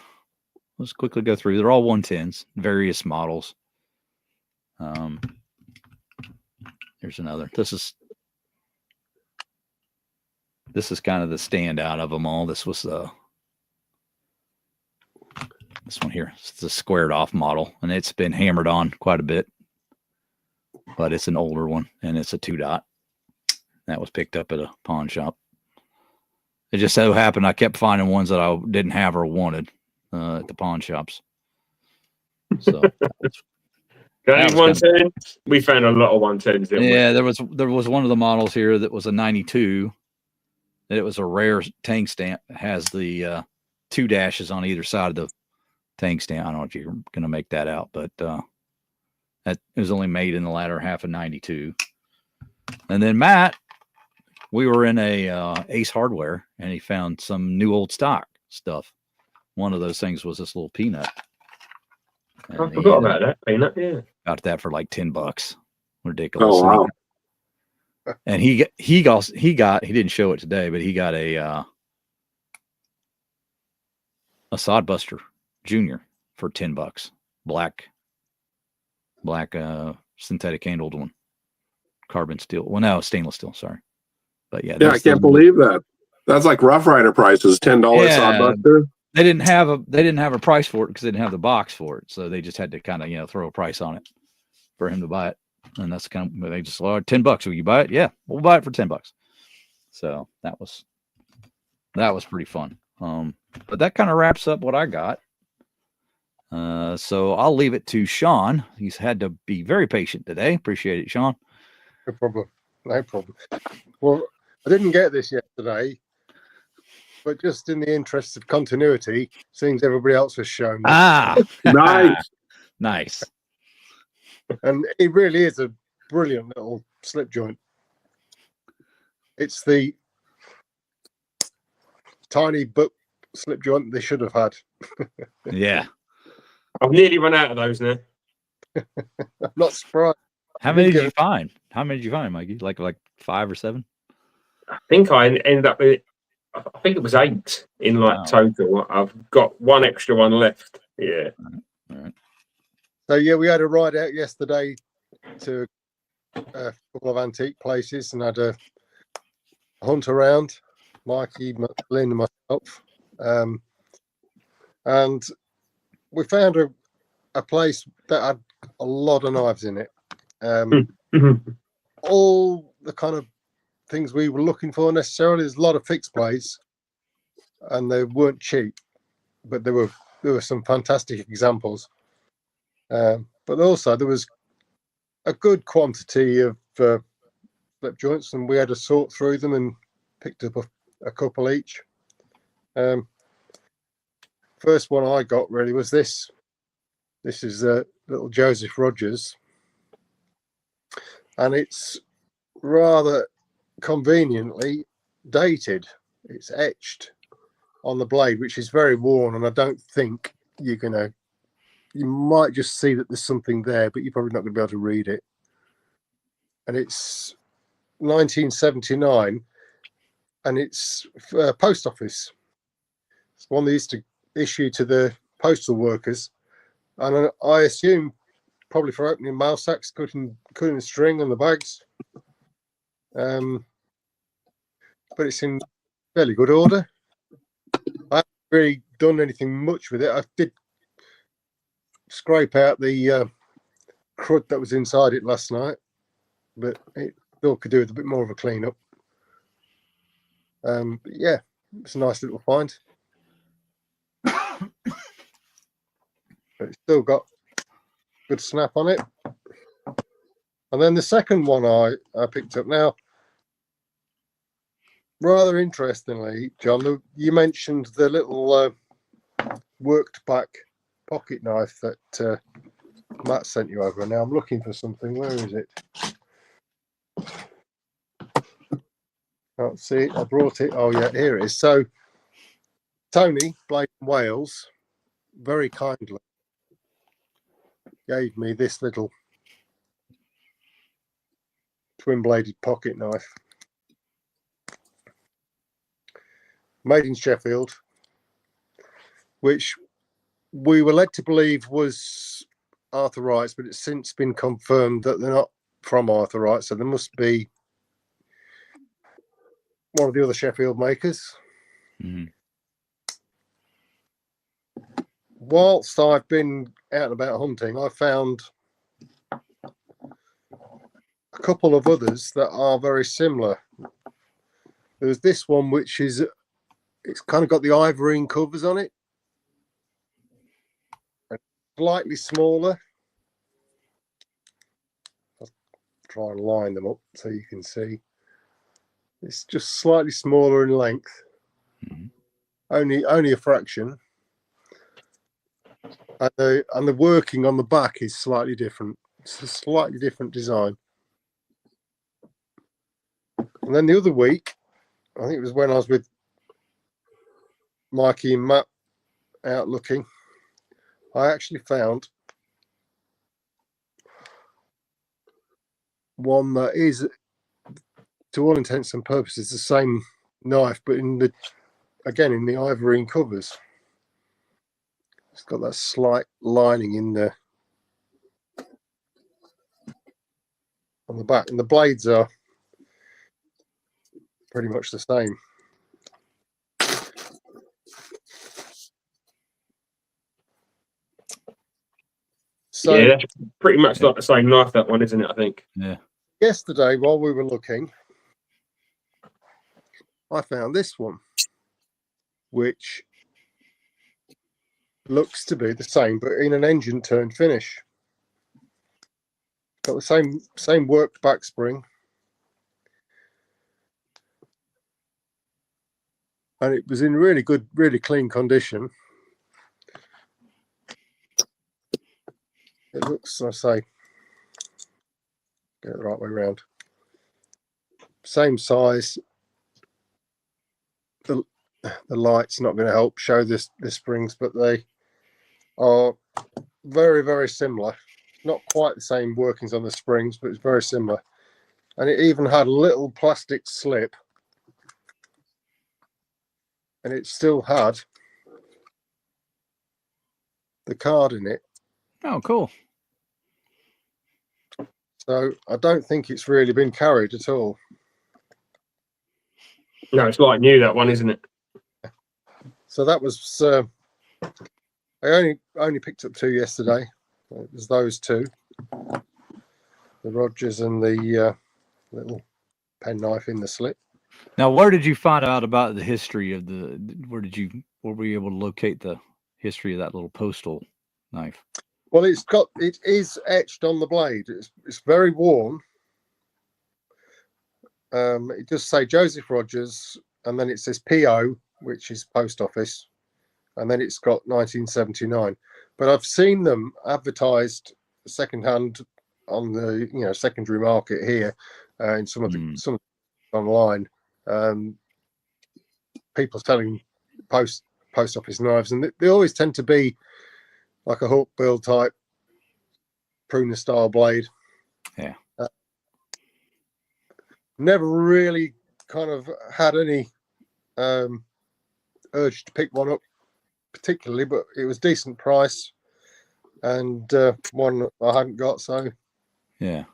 S1: Let's quickly go through. They're all 110s, various models. Here's another. This is kind of the standout of them all. This was this one here. It's a squared off model, and it's been hammered on quite a bit, but it's an older one, and it's a 2-dot. That was picked up at a pawn shop. It just so happened I kept finding ones that I didn't have or wanted at the pawn shops. So
S3: got any 110s? We found a lot of 110s.
S1: Yeah, there was one of the models here that was a 92. It was a rare tank stamp. It has the 2 dashes on either side of the tank stamp. I don't know if you're going to make that out, but that it was only made in the latter half of 92. And then Matt, we were in a Ace Hardware, and he found some new old stock stuff. One of those things was this little peanut.
S3: And I forgot about that peanut. Yeah,
S1: got that for like $10. Ridiculous.
S5: Oh wow!
S1: And he didn't show it today, but he got a Sodbuster Junior for $10. Black synthetic handled one, carbon steel. Well, no, stainless steel. Sorry, but yeah,
S5: I can't believe that. That's like Rough Rider prices. $10 Sodbuster.
S1: they didn't have a price for it because they didn't have the box for it, so they just had to kind of throw a price on it for him to buy it, and that's kind of they just $10. Will you buy it? Yeah, we'll buy it for $10. So that was pretty fun. But that kind of wraps up what I got. So I'll leave it to Sean. He's had to be very patient today. Appreciate it, Sean.
S4: No problem. No problem. Well, I didn't get this yesterday, but just in the interest of continuity, seeing everybody else has shown me.
S5: Nice.
S1: Nice.
S4: And it really is a brilliant little slip joint. It's the tiny book slip joint they should have had.
S1: Yeah.
S3: I've nearly run out of those now.
S4: I'm not surprised.
S1: How many did you find? How many did you find, Mikey? Like 5 or 7?
S3: I think I ended up with, I think it was 8 in total. I've got one extra one left. Yeah.
S1: All right.
S4: So yeah, we had a ride out yesterday to a couple of antique places and had a hunt around, Mikey, Lynn and myself. And we found a place that had a lot of knives in it. All the kind of things we were looking for necessarily. There's a lot of fixed blades and they weren't cheap, but there were some fantastic examples. But also there was a good quantity of slip joints, and we had to sort through them and picked up a couple each. First one I got really was this. This is little Joseph Rogers, and it's rather conveniently dated. It's etched on the blade, which is very worn, and I don't think you're gonna. You might just see that there's something there, but you're probably not going to be able to read it. And it's 1979, and it's post office. It's one they used to issue to the postal workers, and I assume probably for opening mail sacks, cutting the string on the bags. But it's in fairly good order. I haven't really done anything much with it. I did scrape out the crud that was inside it last night, but it still could do with a bit more of a clean up. But yeah, it's a nice little find. But it's still got good snap on it. And then the second one I picked up now, rather interestingly, John, you mentioned the little worked back pocket knife that Matt sent you over. Now I'm looking for something. Where is it? Can't see it. I brought it. Oh yeah, here it is. So Tony, Blade in Wales, very kindly gave me this little twin-bladed pocket knife, made in Sheffield, which we were led to believe was Arthur Wright's, but it's since been confirmed that they're not from Arthur Wright, so there must be one of the other Sheffield makers.
S1: Mm-hmm.
S4: Whilst I've been out and about hunting, I found a couple of others that are very similar. There's this one which is, it's kind of got the ivorine covers on it, slightly smaller. I'll try and line them up so you can see. It's just slightly smaller in length, only a fraction. And the working on the back is slightly different. It's a slightly different design. And then the other week, I think it was when I was with Mikey and Matt out looking, I actually found one that is, to all intents and purposes, the same knife, but in the ivorine covers. It's got that slight lining in there on the back, and the blades are pretty much the same. So
S3: yeah, that's pretty much like the same knife, that one, isn't it? I think.
S1: Yeah.
S4: yesterday, while we were looking, I found this one, which looks to be the same, but in an engine turned finish. Got the same worked back spring, and it was in really good, really clean condition. It looks, I say, get it the right way around. Same size. The light's not going to help show the springs, but they are very, very similar. Not quite the same workings on the springs, but it's very similar. And it even had a little plastic slip, and it still had the card in it.
S1: Oh, cool.
S4: So I don't think it's really been carried at all.
S3: No, it's like new, that one, isn't it?
S4: So that was I only picked up 2 yesterday. It was those 2, the Rogers and the little penknife in the slip.
S1: Now, where did you find out about the history of the? Where were you able to locate the history of that little postal knife?
S4: Well, it is etched on the blade. It's very worn. It does say Joseph Rogers, and then it says PO, which is post office, and then it's got 1979. But I've seen them advertised secondhand on the secondary market here, in some of the online. People selling post office knives, and they always tend to be like a hook bill type pruner style blade.
S1: Yeah.
S4: Never really kind of had any urge to pick one up particularly, but it was decent price, and one I hadn't got, so
S1: yeah,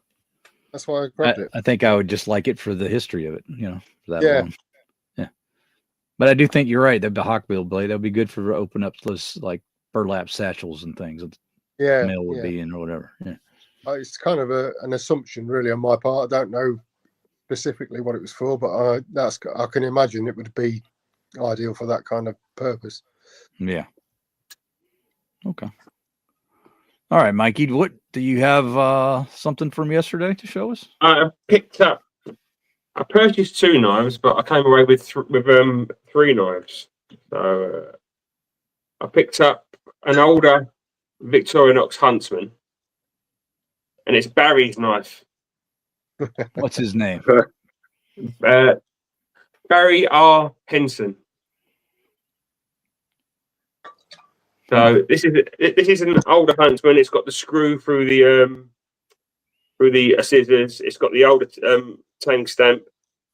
S4: that's why I grabbed it.
S1: I think I would just like it for the history of it, for that
S4: Yeah.
S1: alone. Yeah. But I do think you're right. The hawk bill blade, that'd be good for open up those like burlap satchels and things that
S4: Yeah,
S1: mail would be in or whatever. Yeah.
S4: It's kind of an assumption really on my part. I don't know specifically what it was for, but I can imagine it would be ideal for that kind of purpose.
S1: Yeah. Okay. All right, Mikey, what do you have something from yesterday to show us?
S3: I purchased 2 knives, but I came away with 3 knives. So I picked up an older Victorinox Huntsman, and it's Barry's knife.
S1: What's his name?
S3: Barry R. Henson. So this is an older Huntsman. It's got the screw through the scissors. It's got the older tank stamp,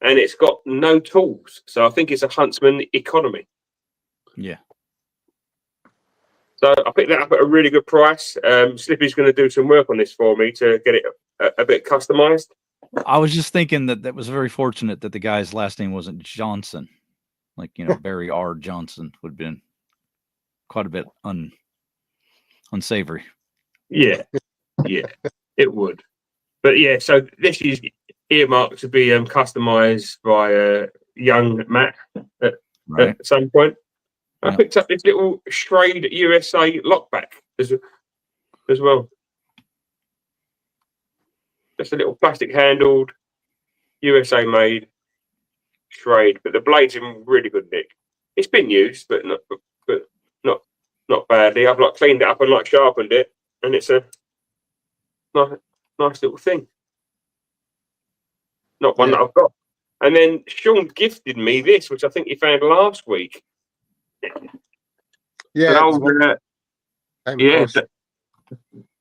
S3: and it's got no tools. So I think it's a Huntsman economy.
S1: Yeah.
S3: So I picked that up at a really good price. Slippy's going to do some work on this for me to get it a bit customized.
S1: I was just thinking that was very fortunate that the guy's last name wasn't Johnson. Like, Barry R. Johnson would have been quite a bit unsavory.
S3: Yeah, it would. But yeah, so this is earmarked to be customized by young Matt at some point. I picked up this little Strayed USA lockback as well. Just a little plastic handled, USA made, Strayed, but the blade's in really good nick. It's been used, but not badly. I've cleaned it up and sharpened it, and it's a nice little thing. Not one that I've got. And then Sean gifted me this, which I think he found last week.
S4: Yeah,
S3: an old,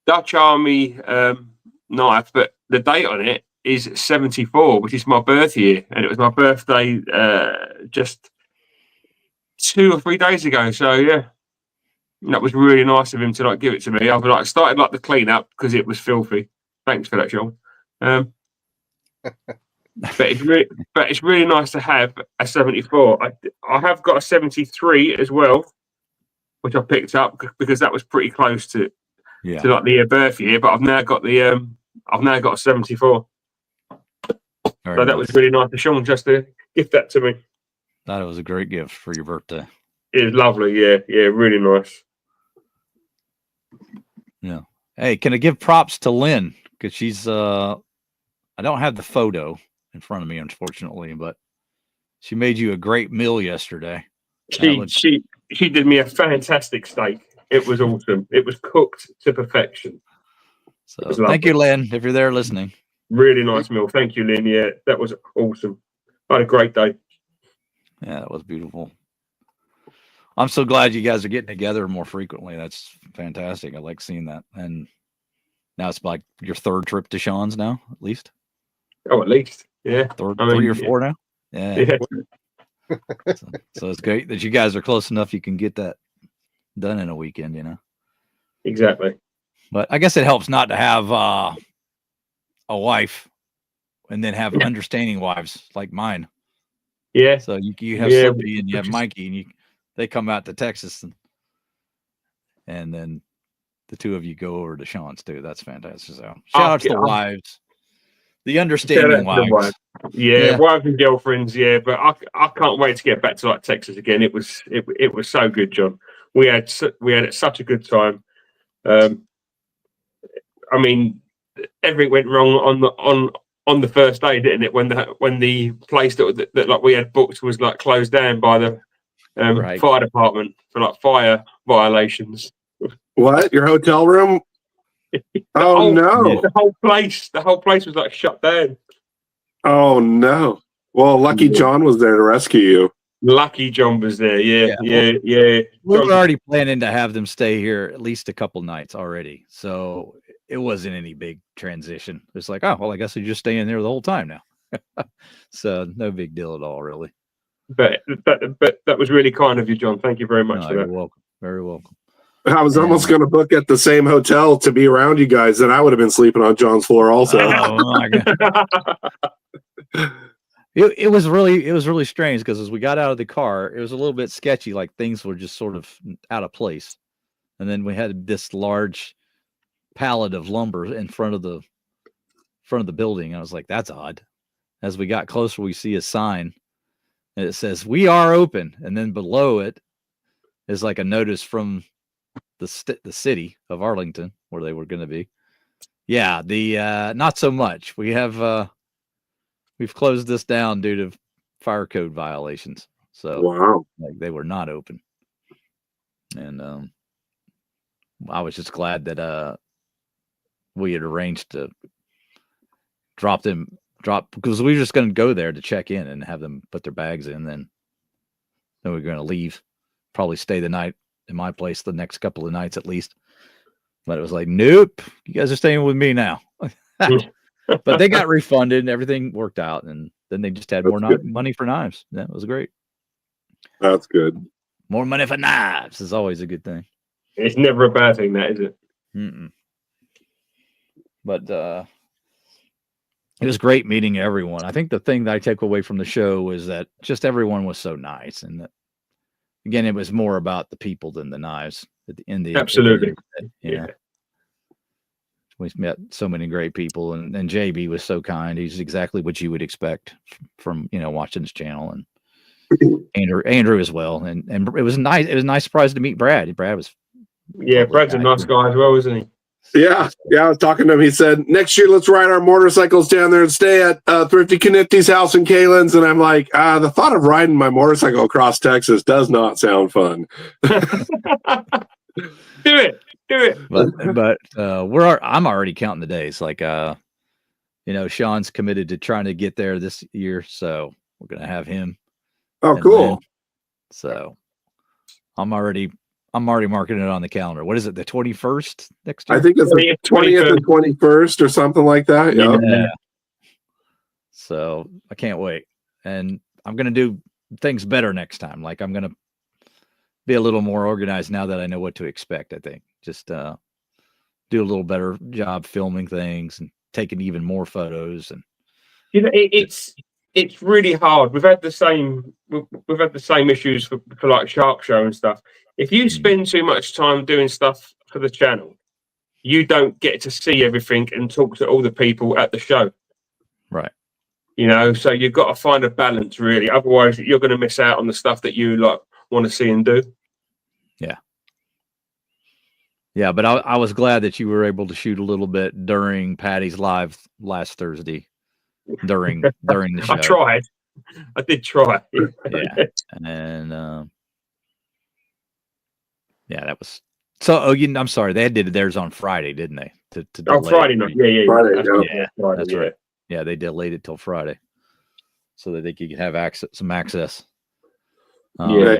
S3: Dutch Army knife, but the date on it is 74, which is my birth year, and it was my birthday just 2 or 3 days ago. So yeah, that was really nice of him to give it to me. I've started the clean up because it was filthy. Thanks for that, Sean. But it's really nice to have a 74. I have got a 73 as well, which I picked up because that was pretty close to
S1: Yeah.
S3: to like the birth year, but I've now got a 74.
S1: Very
S3: So that
S1: nice.
S3: was really nice of Sean just to gift that to me.
S1: Thought it was a great gift for your birthday.
S3: It was lovely, yeah, really nice.
S1: Yeah. Hey, can I give props to Lynn? Because she's I don't have the photo in front of me, unfortunately, but she made you a great meal yesterday.
S3: She did me a fantastic steak. It was awesome. It was cooked to perfection.
S1: So thank you, Lynn, if you're there listening.
S3: Really nice meal. Thank you, Lynn. Yeah, that was awesome. I had a great day.
S1: Yeah, that was beautiful. I'm so glad you guys are getting together more frequently. That's fantastic. I like seeing that. And now it's like your third trip to Sean's now, at least.
S3: Oh, at least. Yeah.
S1: Three or four now. Yeah. So it's great that you guys are close enough you can get that done in a weekend, you know.
S3: Exactly.
S1: But I guess it helps not to have a wife and then have understanding wives like mine.
S3: Yeah.
S1: So you have Slippy and you have Mikey, and they come out to Texas, and then the two of you go over to Sean's too. That's fantastic. So shout out to the wives, the understanding wives.
S3: Yeah, wives and girlfriends. Yeah, but I can't wait to get back to like Texas again. It was so good, John. We had such a good time. I mean, everything went wrong on the first day, didn't it? When the place that like we had booked was like closed down by the fire department for like fire violations.
S5: What? Your hotel room? Oh no!
S3: The whole place was like shut down.
S5: Oh no! Well, lucky John was there to rescue you.
S3: Lucky John was there. Yeah.
S1: We were already planning to have them stay here at least a couple nights already, so it wasn't any big transition. It's like, oh well, I guess you're just staying there the whole time now. So no big deal at all, really.
S3: But that was really kind of you, John. Thank you very much for that.
S1: You're welcome. Very welcome.
S5: I was almost going to book at the same hotel to be around you guys, and I would have been sleeping on John's floor also.
S1: Oh my God. It was really strange because as we got out of the car, it was a little bit sketchy. Like things were just sort of out of place, and then we had this large pallet of lumber in front of the building. I was like, "That's odd." As we got closer, we see a sign, and it says, "We are open," and then below it is like a notice from the city of Arlington where they were going to be. Yeah, the not so much. We have we've closed this down due to fire code violations. So
S5: wow,
S1: like they were not open. And I was just glad that we had arranged to drop because we were just going to go there to check in and have them put their bags in, then we were going to leave, probably stay the night in my place the next couple of nights at least. But it was like, nope, you guys are staying with me now. But they got refunded and everything worked out, and then they just had more money for knives. That was great.
S5: That's good.
S1: More money for knives is always a good thing.
S3: It's never a bad thing, that is it?
S1: Mm-mm. But it was great meeting everyone. I think the thing that I take away from the show was that just everyone was so nice, and that again, it was more about the people than the knives.
S3: Absolutely.
S1: Yeah. We met so many great people, and JB was so kind. He's exactly what you would expect from watching this channel, and Andrew as well. And it was nice. It was a nice surprise to meet Brad. Brad was
S3: Brad's a nice guy as well, isn't he?
S5: Yeah. I was talking to him. He said, next year, let's ride our motorcycles down there and stay at Thrifty Knifty's house in Kalen's. And I'm like, the thought of riding my motorcycle across Texas does not sound fun.
S3: Do it.
S1: But I'm already counting the days. Like, Sean's committed to trying to get there this year, so we're gonna have him.
S5: Oh, cool.
S1: So I'm already marking it on the calendar. What is it? The 21st next year?
S5: I think it's the 20th and 21st or something like that. Yeah.
S1: So I can't wait, and I'm gonna do things better next time. Like I'm gonna be a little more organized now that I know what to expect. I think just do a little better job filming things and taking even more photos. And
S3: it's really hard. We've had the same issues for like Shark Show and stuff. If you spend too much time doing stuff for the channel, you don't get to see everything and talk to all the people at the show.
S1: Right.
S3: You know, so you've got to find a balance, really. Otherwise, you're going to miss out on the stuff that you like want to see and do.
S1: Yeah. Yeah, but I was glad that you were able to shoot a little bit during Patty's live last Thursday during the show.
S3: I tried. I did try.
S1: Yeah. And yeah, that was so. Oh, I'm sorry. They did theirs on Friday, didn't they? To delay
S3: Friday
S1: it.
S3: night. Yeah.
S5: Friday,
S1: Yeah,
S3: Friday,
S1: that's right. Yeah, they delayed it till Friday so that they could have some access.
S3: Yeah.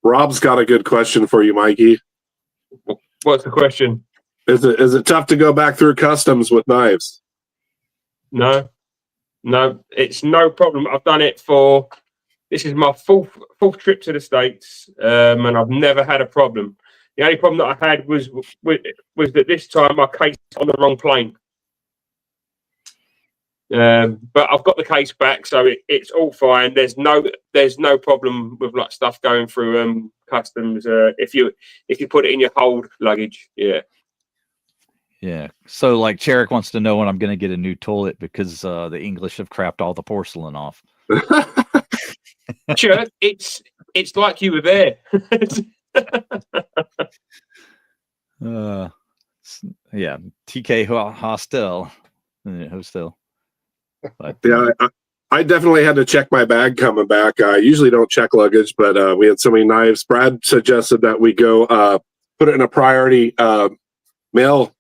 S5: Rob's got a good question for you, Mikey.
S3: What's the question?
S5: Is it tough to go back through customs with knives?
S3: No, it's no problem. I've done it this is my fourth trip to the States, and I've never had a problem. The only problem that I had was that this time I cased on the wrong plane. But I've got the case back, so it's all fine. There's no problem with like stuff going through customs. If you put it in your hold luggage, yeah.
S1: Yeah. So like Cherrick wants to know when I'm going to get a new toilet because the English have crapped all the porcelain off.
S3: Sure, it's like you were there.
S1: Yeah, TK Hostel. But
S5: Yeah, I definitely had to check my bag coming back. I usually don't check luggage, but we had so many knives. Brad suggested that we go put it in a priority mail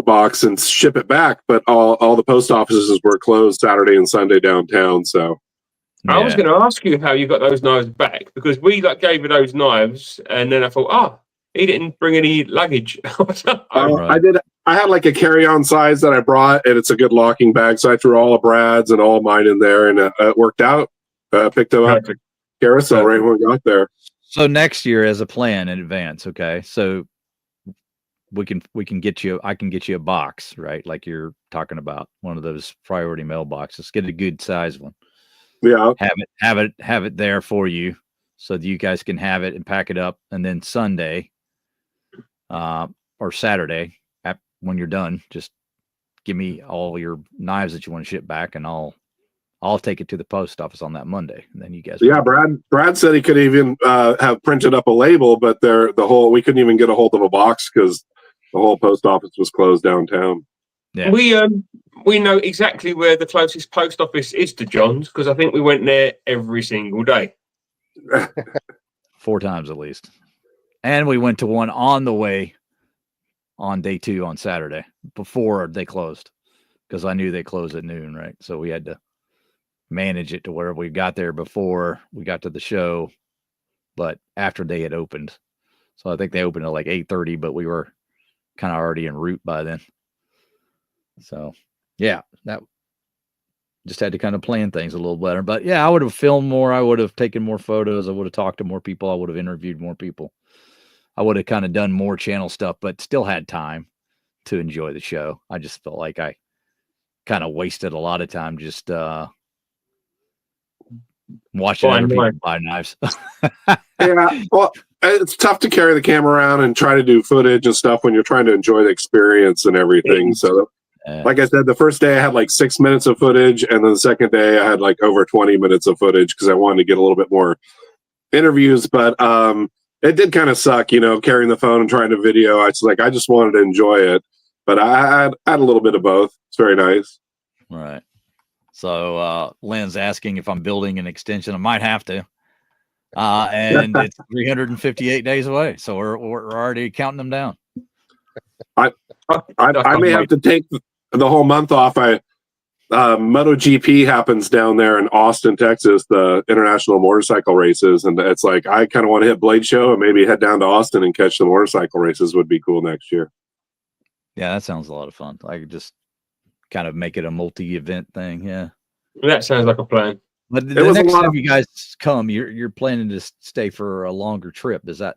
S5: box and ship it back, but all the post offices were closed Saturday and Sunday downtown. So
S3: I was going to ask you how you got those knives back, because we gave you those knives, and then I thought, he didn't bring any luggage.
S5: I did. I had like a carry-on size that I brought, and it's a good locking bag. So I threw all of Brad's and all mine in there, and it worked out. Picked them up at Carousel right when we got there.
S1: So next year, as a plan in advance, okay. So we can get you. I can get you a box, right? Like you're talking about, one of those priority mail boxes. Get a good size one.
S5: Yeah.
S1: Have it there for you, so that you guys can have it and pack it up, and then Sunday, or Saturday, when you're done, just give me all your knives that you want to ship back, and I'll take it to the post office on that Monday, and then you guys.
S5: Yeah, Brad said he could even have printed up a label, but we couldn't even get a hold of a box because the whole post office was closed downtown.
S1: Yeah.
S3: We know exactly where the closest post office is to John's, because I think we went there every single day.
S1: 4 times at least. And we went to one on the way on day 2 on Saturday before they closed, because I knew they closed at noon, right? So we had to manage it to where we got there before we got to the show, but after they had opened. So I think they opened at like 8:30, but we were kind of already en route by then. So yeah, that just had to kind of plan things a little better. But yeah, I would have filmed more. I would have taken more photos. I would have talked to more people. I would have interviewed more people. I would have kind of done more channel stuff, but still had time to enjoy the show. I just felt like I kind of wasted a lot of time just watching other people buy knives.
S5: Yeah, well, it's tough to carry the camera around and try to do footage and stuff when you're trying to enjoy the experience and everything. So like I said, the first day I had like 6 minutes of footage, and then the second day I had like over 20 minutes of footage because I wanted to get a little bit more interviews. But it did kind of suck, carrying the phone and trying to video. I just wanted to enjoy it, but I had a little bit of both. It's very nice.
S1: Right. So Lynn's asking if I'm building an extension. I might have to. And it's 358 days away, so we're already counting them down.
S5: I may have to take the whole month off. MotoGP happens down there in Austin, Texas, the international motorcycle races, and it's like I kind of want to hit Blade Show and maybe head down to Austin and catch the motorcycle races. Would be cool next year.
S1: Yeah, that sounds a lot of fun. I could just kind of make it a multi-event thing. Yeah,
S3: that sounds like a plan.
S1: But the next time you guys come, you're planning to stay for a longer trip. Is that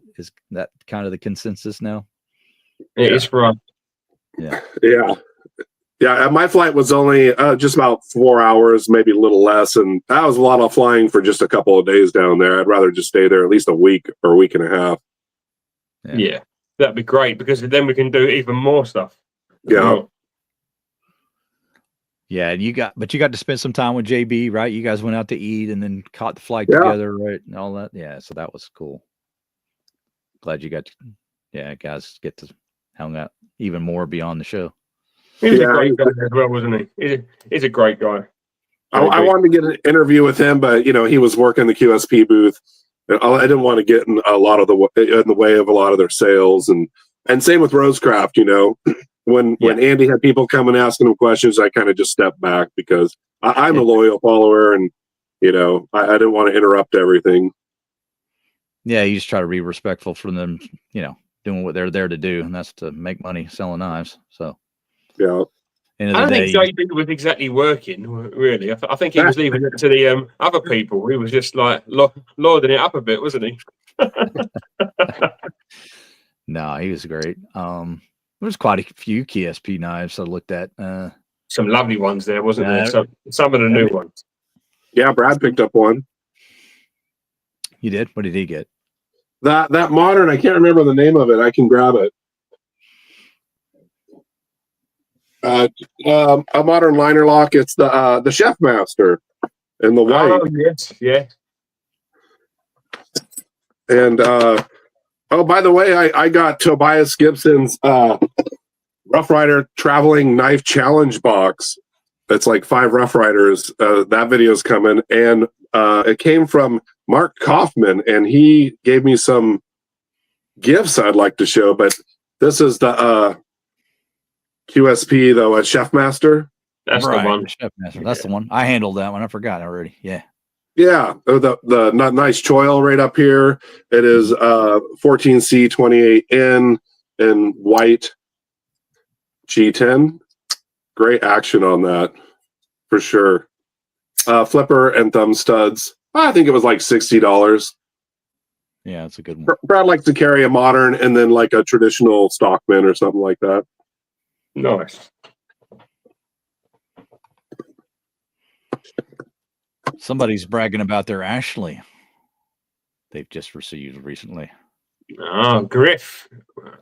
S1: kind of the consensus now?
S3: It is for us.
S1: Yeah.
S5: Yeah. My flight was only just about 4 hours, maybe a little less, and that was a lot of flying for just a couple of days down there. I'd rather just stay there at least a week or a week and a half.
S3: Yeah. that'd be great because then we can do even more stuff.
S5: Yeah.
S1: Yeah, and you got to spend some time with JB, right? You guys went out to eat and then caught the flight
S5: Yeah.
S1: together, right? And all that. Yeah, so that was cool. Glad you got to, guys get to hang out even more beyond the show.
S3: He was a great guy as well, wasn't he? He's a great guy.
S5: I wanted to get an interview with him, but he was working the QSP booth. I didn't want to get in the way of a lot of their sales, and same with Rosecraft. When Andy had people come and asking him questions, I kind of just stepped back because I'm a loyal follower, and I didn't want to interrupt everything.
S1: Yeah, you just try to be respectful for them, doing what they're there to do, and that's to make money selling knives. So
S5: yeah.
S3: I don't think JB was exactly working, really. I think he was leaving it to the other people. He was just like lording it up a bit, wasn't he?
S1: No, he was great. There's quite a few KSP knives I looked at.
S3: Some lovely ones there, wasn't there? Some of the new ones.
S5: Yeah, Brad picked up one.
S1: You did? What did he get?
S5: That modern, I can't remember the name of it. I can grab it. A modern liner lock. It's the Chef Master in the white.
S3: Oh yes, yeah.
S5: And by the way, I got Tobias Gibson's Rough Rider Traveling Knife Challenge box. It's like 5 Rough Riders. That video's coming, and it came from Mark Kaufman, and he gave me some gifts I'd like to show. But this is the QSP though, a Chef Master.
S3: That's
S1: right,
S3: the one.
S1: Chef Master. That's the one. I handled that one. I forgot already. Yeah.
S5: Yeah, the nice choil right up here. It is 14C 28N in white G10. Great action on that for sure. Flipper and thumb studs. I think it was like $60.
S1: Yeah, it's a good one.
S5: Brad likes to carry a modern and then like a traditional Stockman or something like that.
S3: Nice.
S1: Somebody's bragging about their Ashley they've just received recently.
S3: Oh, Griff.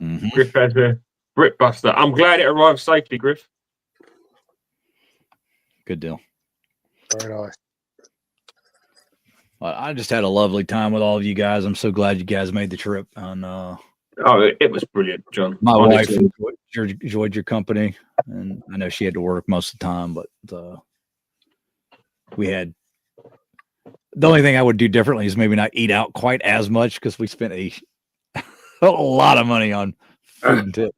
S1: Mm-hmm.
S3: Griff has a Brit Buster. I'm glad it arrived safely, Griff.
S1: Good deal.
S4: Very nice.
S1: I just had a lovely time with all of you guys. I'm so glad you guys made the trip. And
S3: oh, it was brilliant, John.
S1: My
S3: Honestly.
S1: wife enjoyed your company, and I know she had to work most of the time, but we had. The only thing I would do differently is maybe not eat out quite as much because we spent a lot of money on food and tip.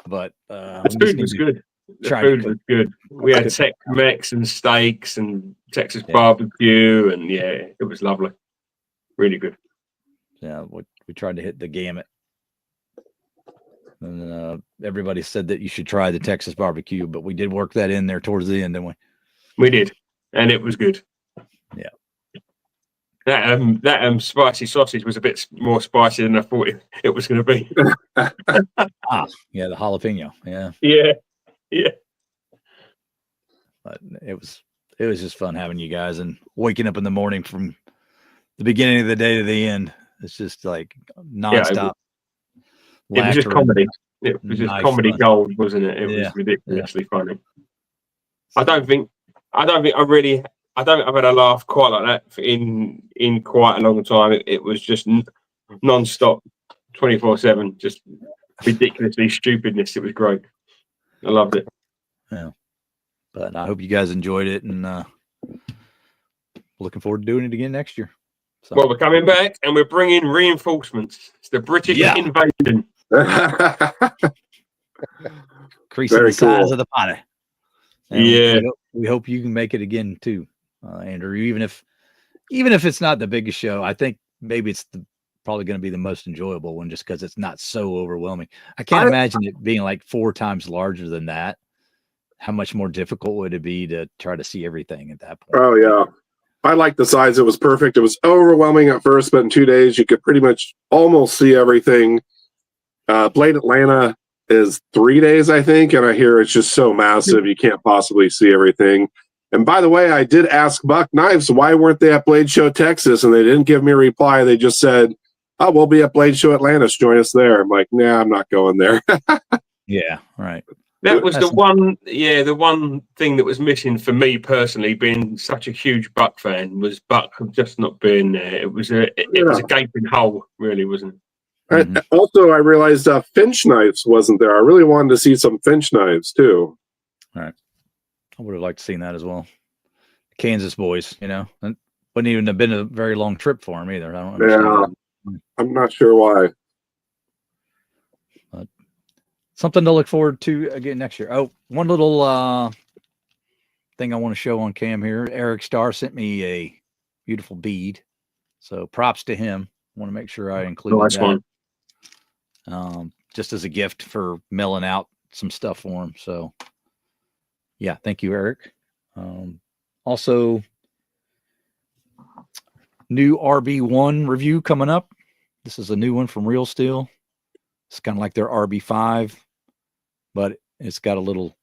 S1: But
S3: The food was good. The food was good. We had Tex-Mex and steaks and Texas barbecue, and it was lovely. Really good.
S1: Yeah, we tried to hit the gamut. And everybody said that you should try the Texas barbecue, but we did work that in there towards the end, didn't we?
S3: We did, and it was good.
S1: Yeah.
S3: That spicy sausage was a bit more spicy than I thought it was going to be.
S1: The jalapeno. Yeah.
S3: Yeah.
S1: But it was just fun having you guys and waking up in the morning from the beginning of the day to the end. It's just like nonstop.
S3: It was just comedy. It was just comedy gold, wasn't it? It was ridiculously funny. I don't think I've had a laugh quite like that in quite a long time. It was just non-stop, 24/7, just ridiculously stupidness. It was great. I loved it.
S1: Yeah, but I hope you guys enjoyed it, and looking forward to doing it again next year. So.
S3: Well, we're coming back, and we're bringing reinforcements. It's the British invasion.
S1: Increasing the size of the party. And
S3: yeah,
S1: we hope you can make it again too, Andrew. Even if it's not the biggest show, I think maybe it's probably going to be the most enjoyable one, just because it's not so overwhelming. I can't imagine it being like 4 times larger than that. How much more difficult would it be to try to see everything at that point?
S5: Oh yeah, I like the size. It was perfect. It was overwhelming at first, but in 2 days you could pretty much almost see everything. Blade Atlanta is 3 days, I think, and I hear it's just so massive you can't possibly see everything. And by the way, I did ask Buck Knives why weren't they at Blade Show Texas, and they didn't give me a reply. They just said oh, we'll be at Blade Show Atlantis. Join us there. I'm like, nah, I'm not going there.
S1: Yeah, right.
S3: That was
S1: That's-
S3: the one thing that was missing for me personally, being such a huge Buck fan, was Buck just not being there. It was a gaping hole, really, wasn't it?
S1: Mhm.
S5: And also, I realized Finch Knives wasn't there. I really wanted to see some Finch Knives too.
S1: I would have liked to seen that as well. Kansas boys, you know, and wouldn't even have been a very long trip for him either. I don't understand. That.
S5: I'm not sure why.
S1: Something to look forward to again next year. Oh, one little thing I want to show on cam here. Eric Starr sent me a beautiful bead, so props to him. I want to make sure I include
S3: Nice
S1: that.
S3: one.
S1: Just as a gift for mailing out some stuff for him. So, yeah, thank you, Eric. Also, new RB1 review coming up. This is a new one from Real Steel. It's kind of like their RB5, but it's got a little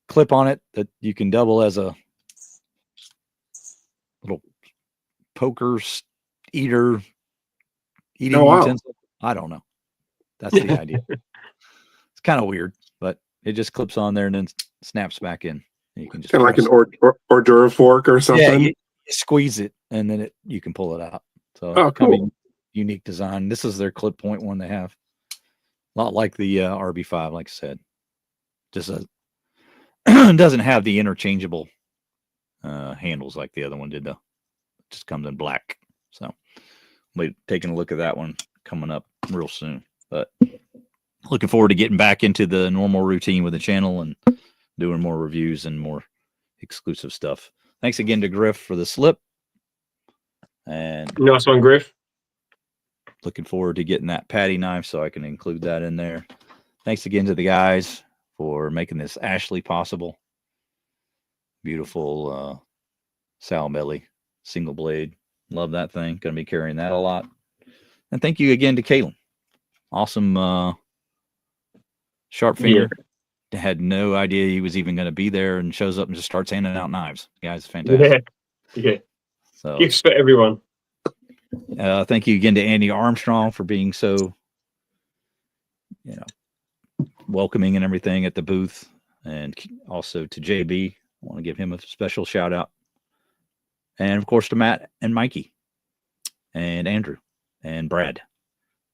S1: clip on it that you can double as a little poker eating utensil. I don't know. That's the idea. It's kind of weird, but it just clips on there and then snaps back in. And you can just
S5: Kind of like an hors d'oeuvre fork or something.
S1: Yeah, you squeeze it and then you can pull it out. So
S5: Oh,
S1: kind of
S5: cool.
S1: a unique design. This is their clip point one they have. A lot like the RB5, like I said. Just doesn't have the interchangeable handles like the other one did, though. It just comes in black. So we'll be taking a look at that one coming up real soon. But looking forward to getting back into the normal routine with the channel and doing more reviews and more exclusive stuff. Thanks again to Griff for the slip. And
S3: Nice one, Griff.
S1: looking forward to getting that patty knife so I can include that in there. Thanks again to the guys for making this Ashley possible. Beautiful sow belly, single blade. Love that thing. Going to be carrying that a lot. And thank you again to Kalen. Awesome sharp finger. Had no idea he was even going to be there and shows up and just starts handing out knives. Guy's fantastic.
S3: Yeah.
S1: So
S3: Gifts for everyone.
S1: thank you again to Andy Armstrong for being so, welcoming and everything at the booth, and also to JB. I want to give him a special shout out, and of course to Matt and Mikey, and Andrew, and Brad.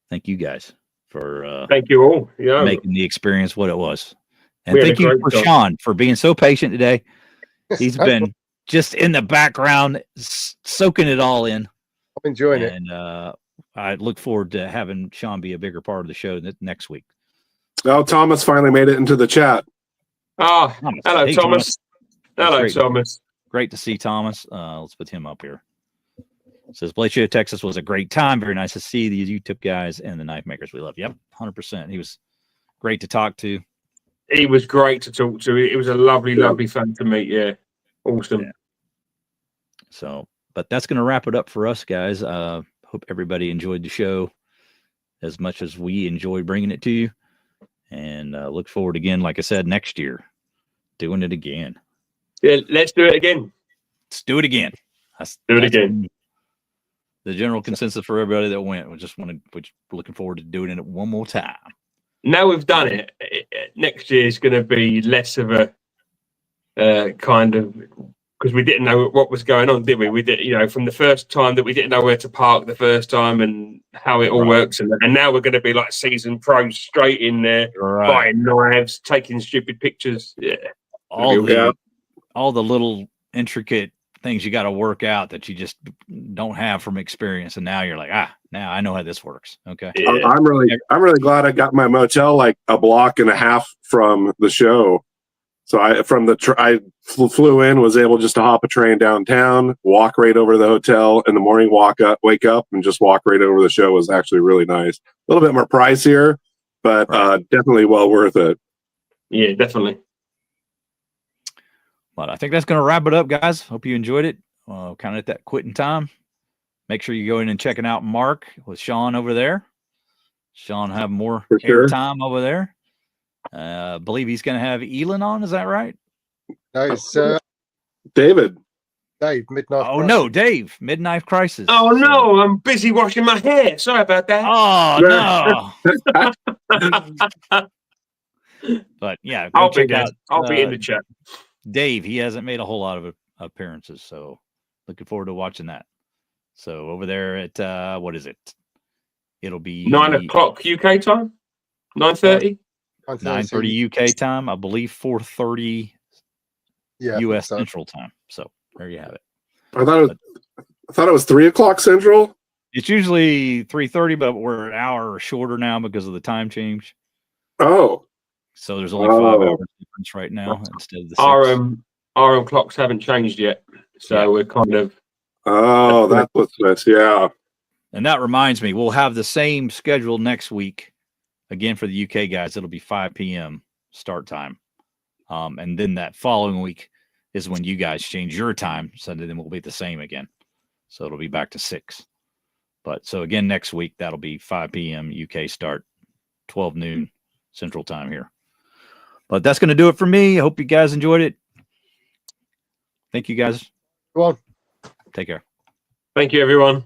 S1: Thank you guys for
S3: Thank you all. Yeah,
S1: making the experience what it was, and
S3: We had a
S1: thank you
S3: great
S1: for
S3: time.
S1: Sean for being so patient today. He's been just in the background, soaking it all in.
S4: I'm enjoying it.
S1: And I look forward to having Sean be a bigger part of the show next week.
S5: Oh, Thomas finally made it into the chat.
S3: Ah,
S1: Thomas.
S3: hello,
S1: Hey,
S3: Thomas. Hello,
S1: great.
S3: Thomas.
S1: Great to see Thomas. Let's put him up here. It says Blade Show Texas was a great time. Very nice to see these YouTube guys and the knife makers we love. Yep, 100%. He was great to talk to.
S3: He was great to talk to. It was a lovely, lovely fan to meet. Yeah, awesome.
S1: Yeah. So, but that's going to wrap it up for us, guys. Hope everybody enjoyed the show as much as we enjoyed bringing it to you. And look forward again, like I said, next year, doing it again.
S3: Yeah, let's do it again.
S1: Let's do it again.
S3: Do it again.
S1: The general consensus for everybody that went, we're looking forward to doing it one more time.
S3: Now we've done it, next year is going to be less of a kind of, because we didn't know what was going on, did we? We did, from the first time that we didn't know where to park the first time and how it all works, and now we're going to be like seasoned pros, straight in there, buying knives, taking stupid pictures. Yeah,
S1: All the little intricate things you got to work out that you just don't have from experience, and now you're like, now I know how this works. Okay.
S3: Yeah.
S5: I'm really glad I got my motel like a block and a half from the show. So I flew in, was able just to hop a train downtown, walk right over to the hotel in the morning, wake up, and just walk right over the show. Was actually really nice. A little bit more pricier, but definitely well worth it.
S3: Yeah, definitely.
S1: But I think that's going to wrap it up, guys. Hope you enjoyed it. Kind of at that quitting time. Make sure you go in and checking out Mark with Sean over there. Sean have more airtime over there. I believe he's going to have Elon on. Is that right?
S4: No, it's
S5: David.
S4: Dave, midnight.
S1: Oh no, Dave, Midnight Crisis.
S3: Oh
S1: So-
S3: no, I'm busy washing my hair. Sorry about that.
S1: Oh no. But yeah, go
S3: I'll be
S1: check
S3: there.
S1: out
S3: I'll be in the chat.
S1: Dave. He hasn't made a whole lot of appearances, so looking forward to watching that. So over there at what is it? It'll be
S3: 9 o'clock UK time. 9:30.
S1: 9:30 UK time, I believe 4:30
S4: Yeah, I think
S1: US
S4: so.
S1: Central time. So there you have it.
S5: I thought it was 3 o'clock Central.
S1: It's usually 3:30, but we're an hour shorter now because of the time change.
S5: Oh,
S1: So there's only 5 hours difference right now instead of the 6.
S3: Our clocks haven't changed yet, so we're kind of.
S5: oh, that's what's this. Yeah.
S1: And that reminds me, we'll have the same schedule next week. Again, for the UK guys, it'll be 5 p.m. start time. And then that following week is when you guys change your time. So then we'll be the same again. So it'll be back to 6. But so again, next week, that'll be 5 p.m. UK start, 12 noon Central time here. But that's going to do it for me. I hope you guys enjoyed it. Thank you guys.
S4: Go on.
S1: Take care.
S3: Thank you, everyone.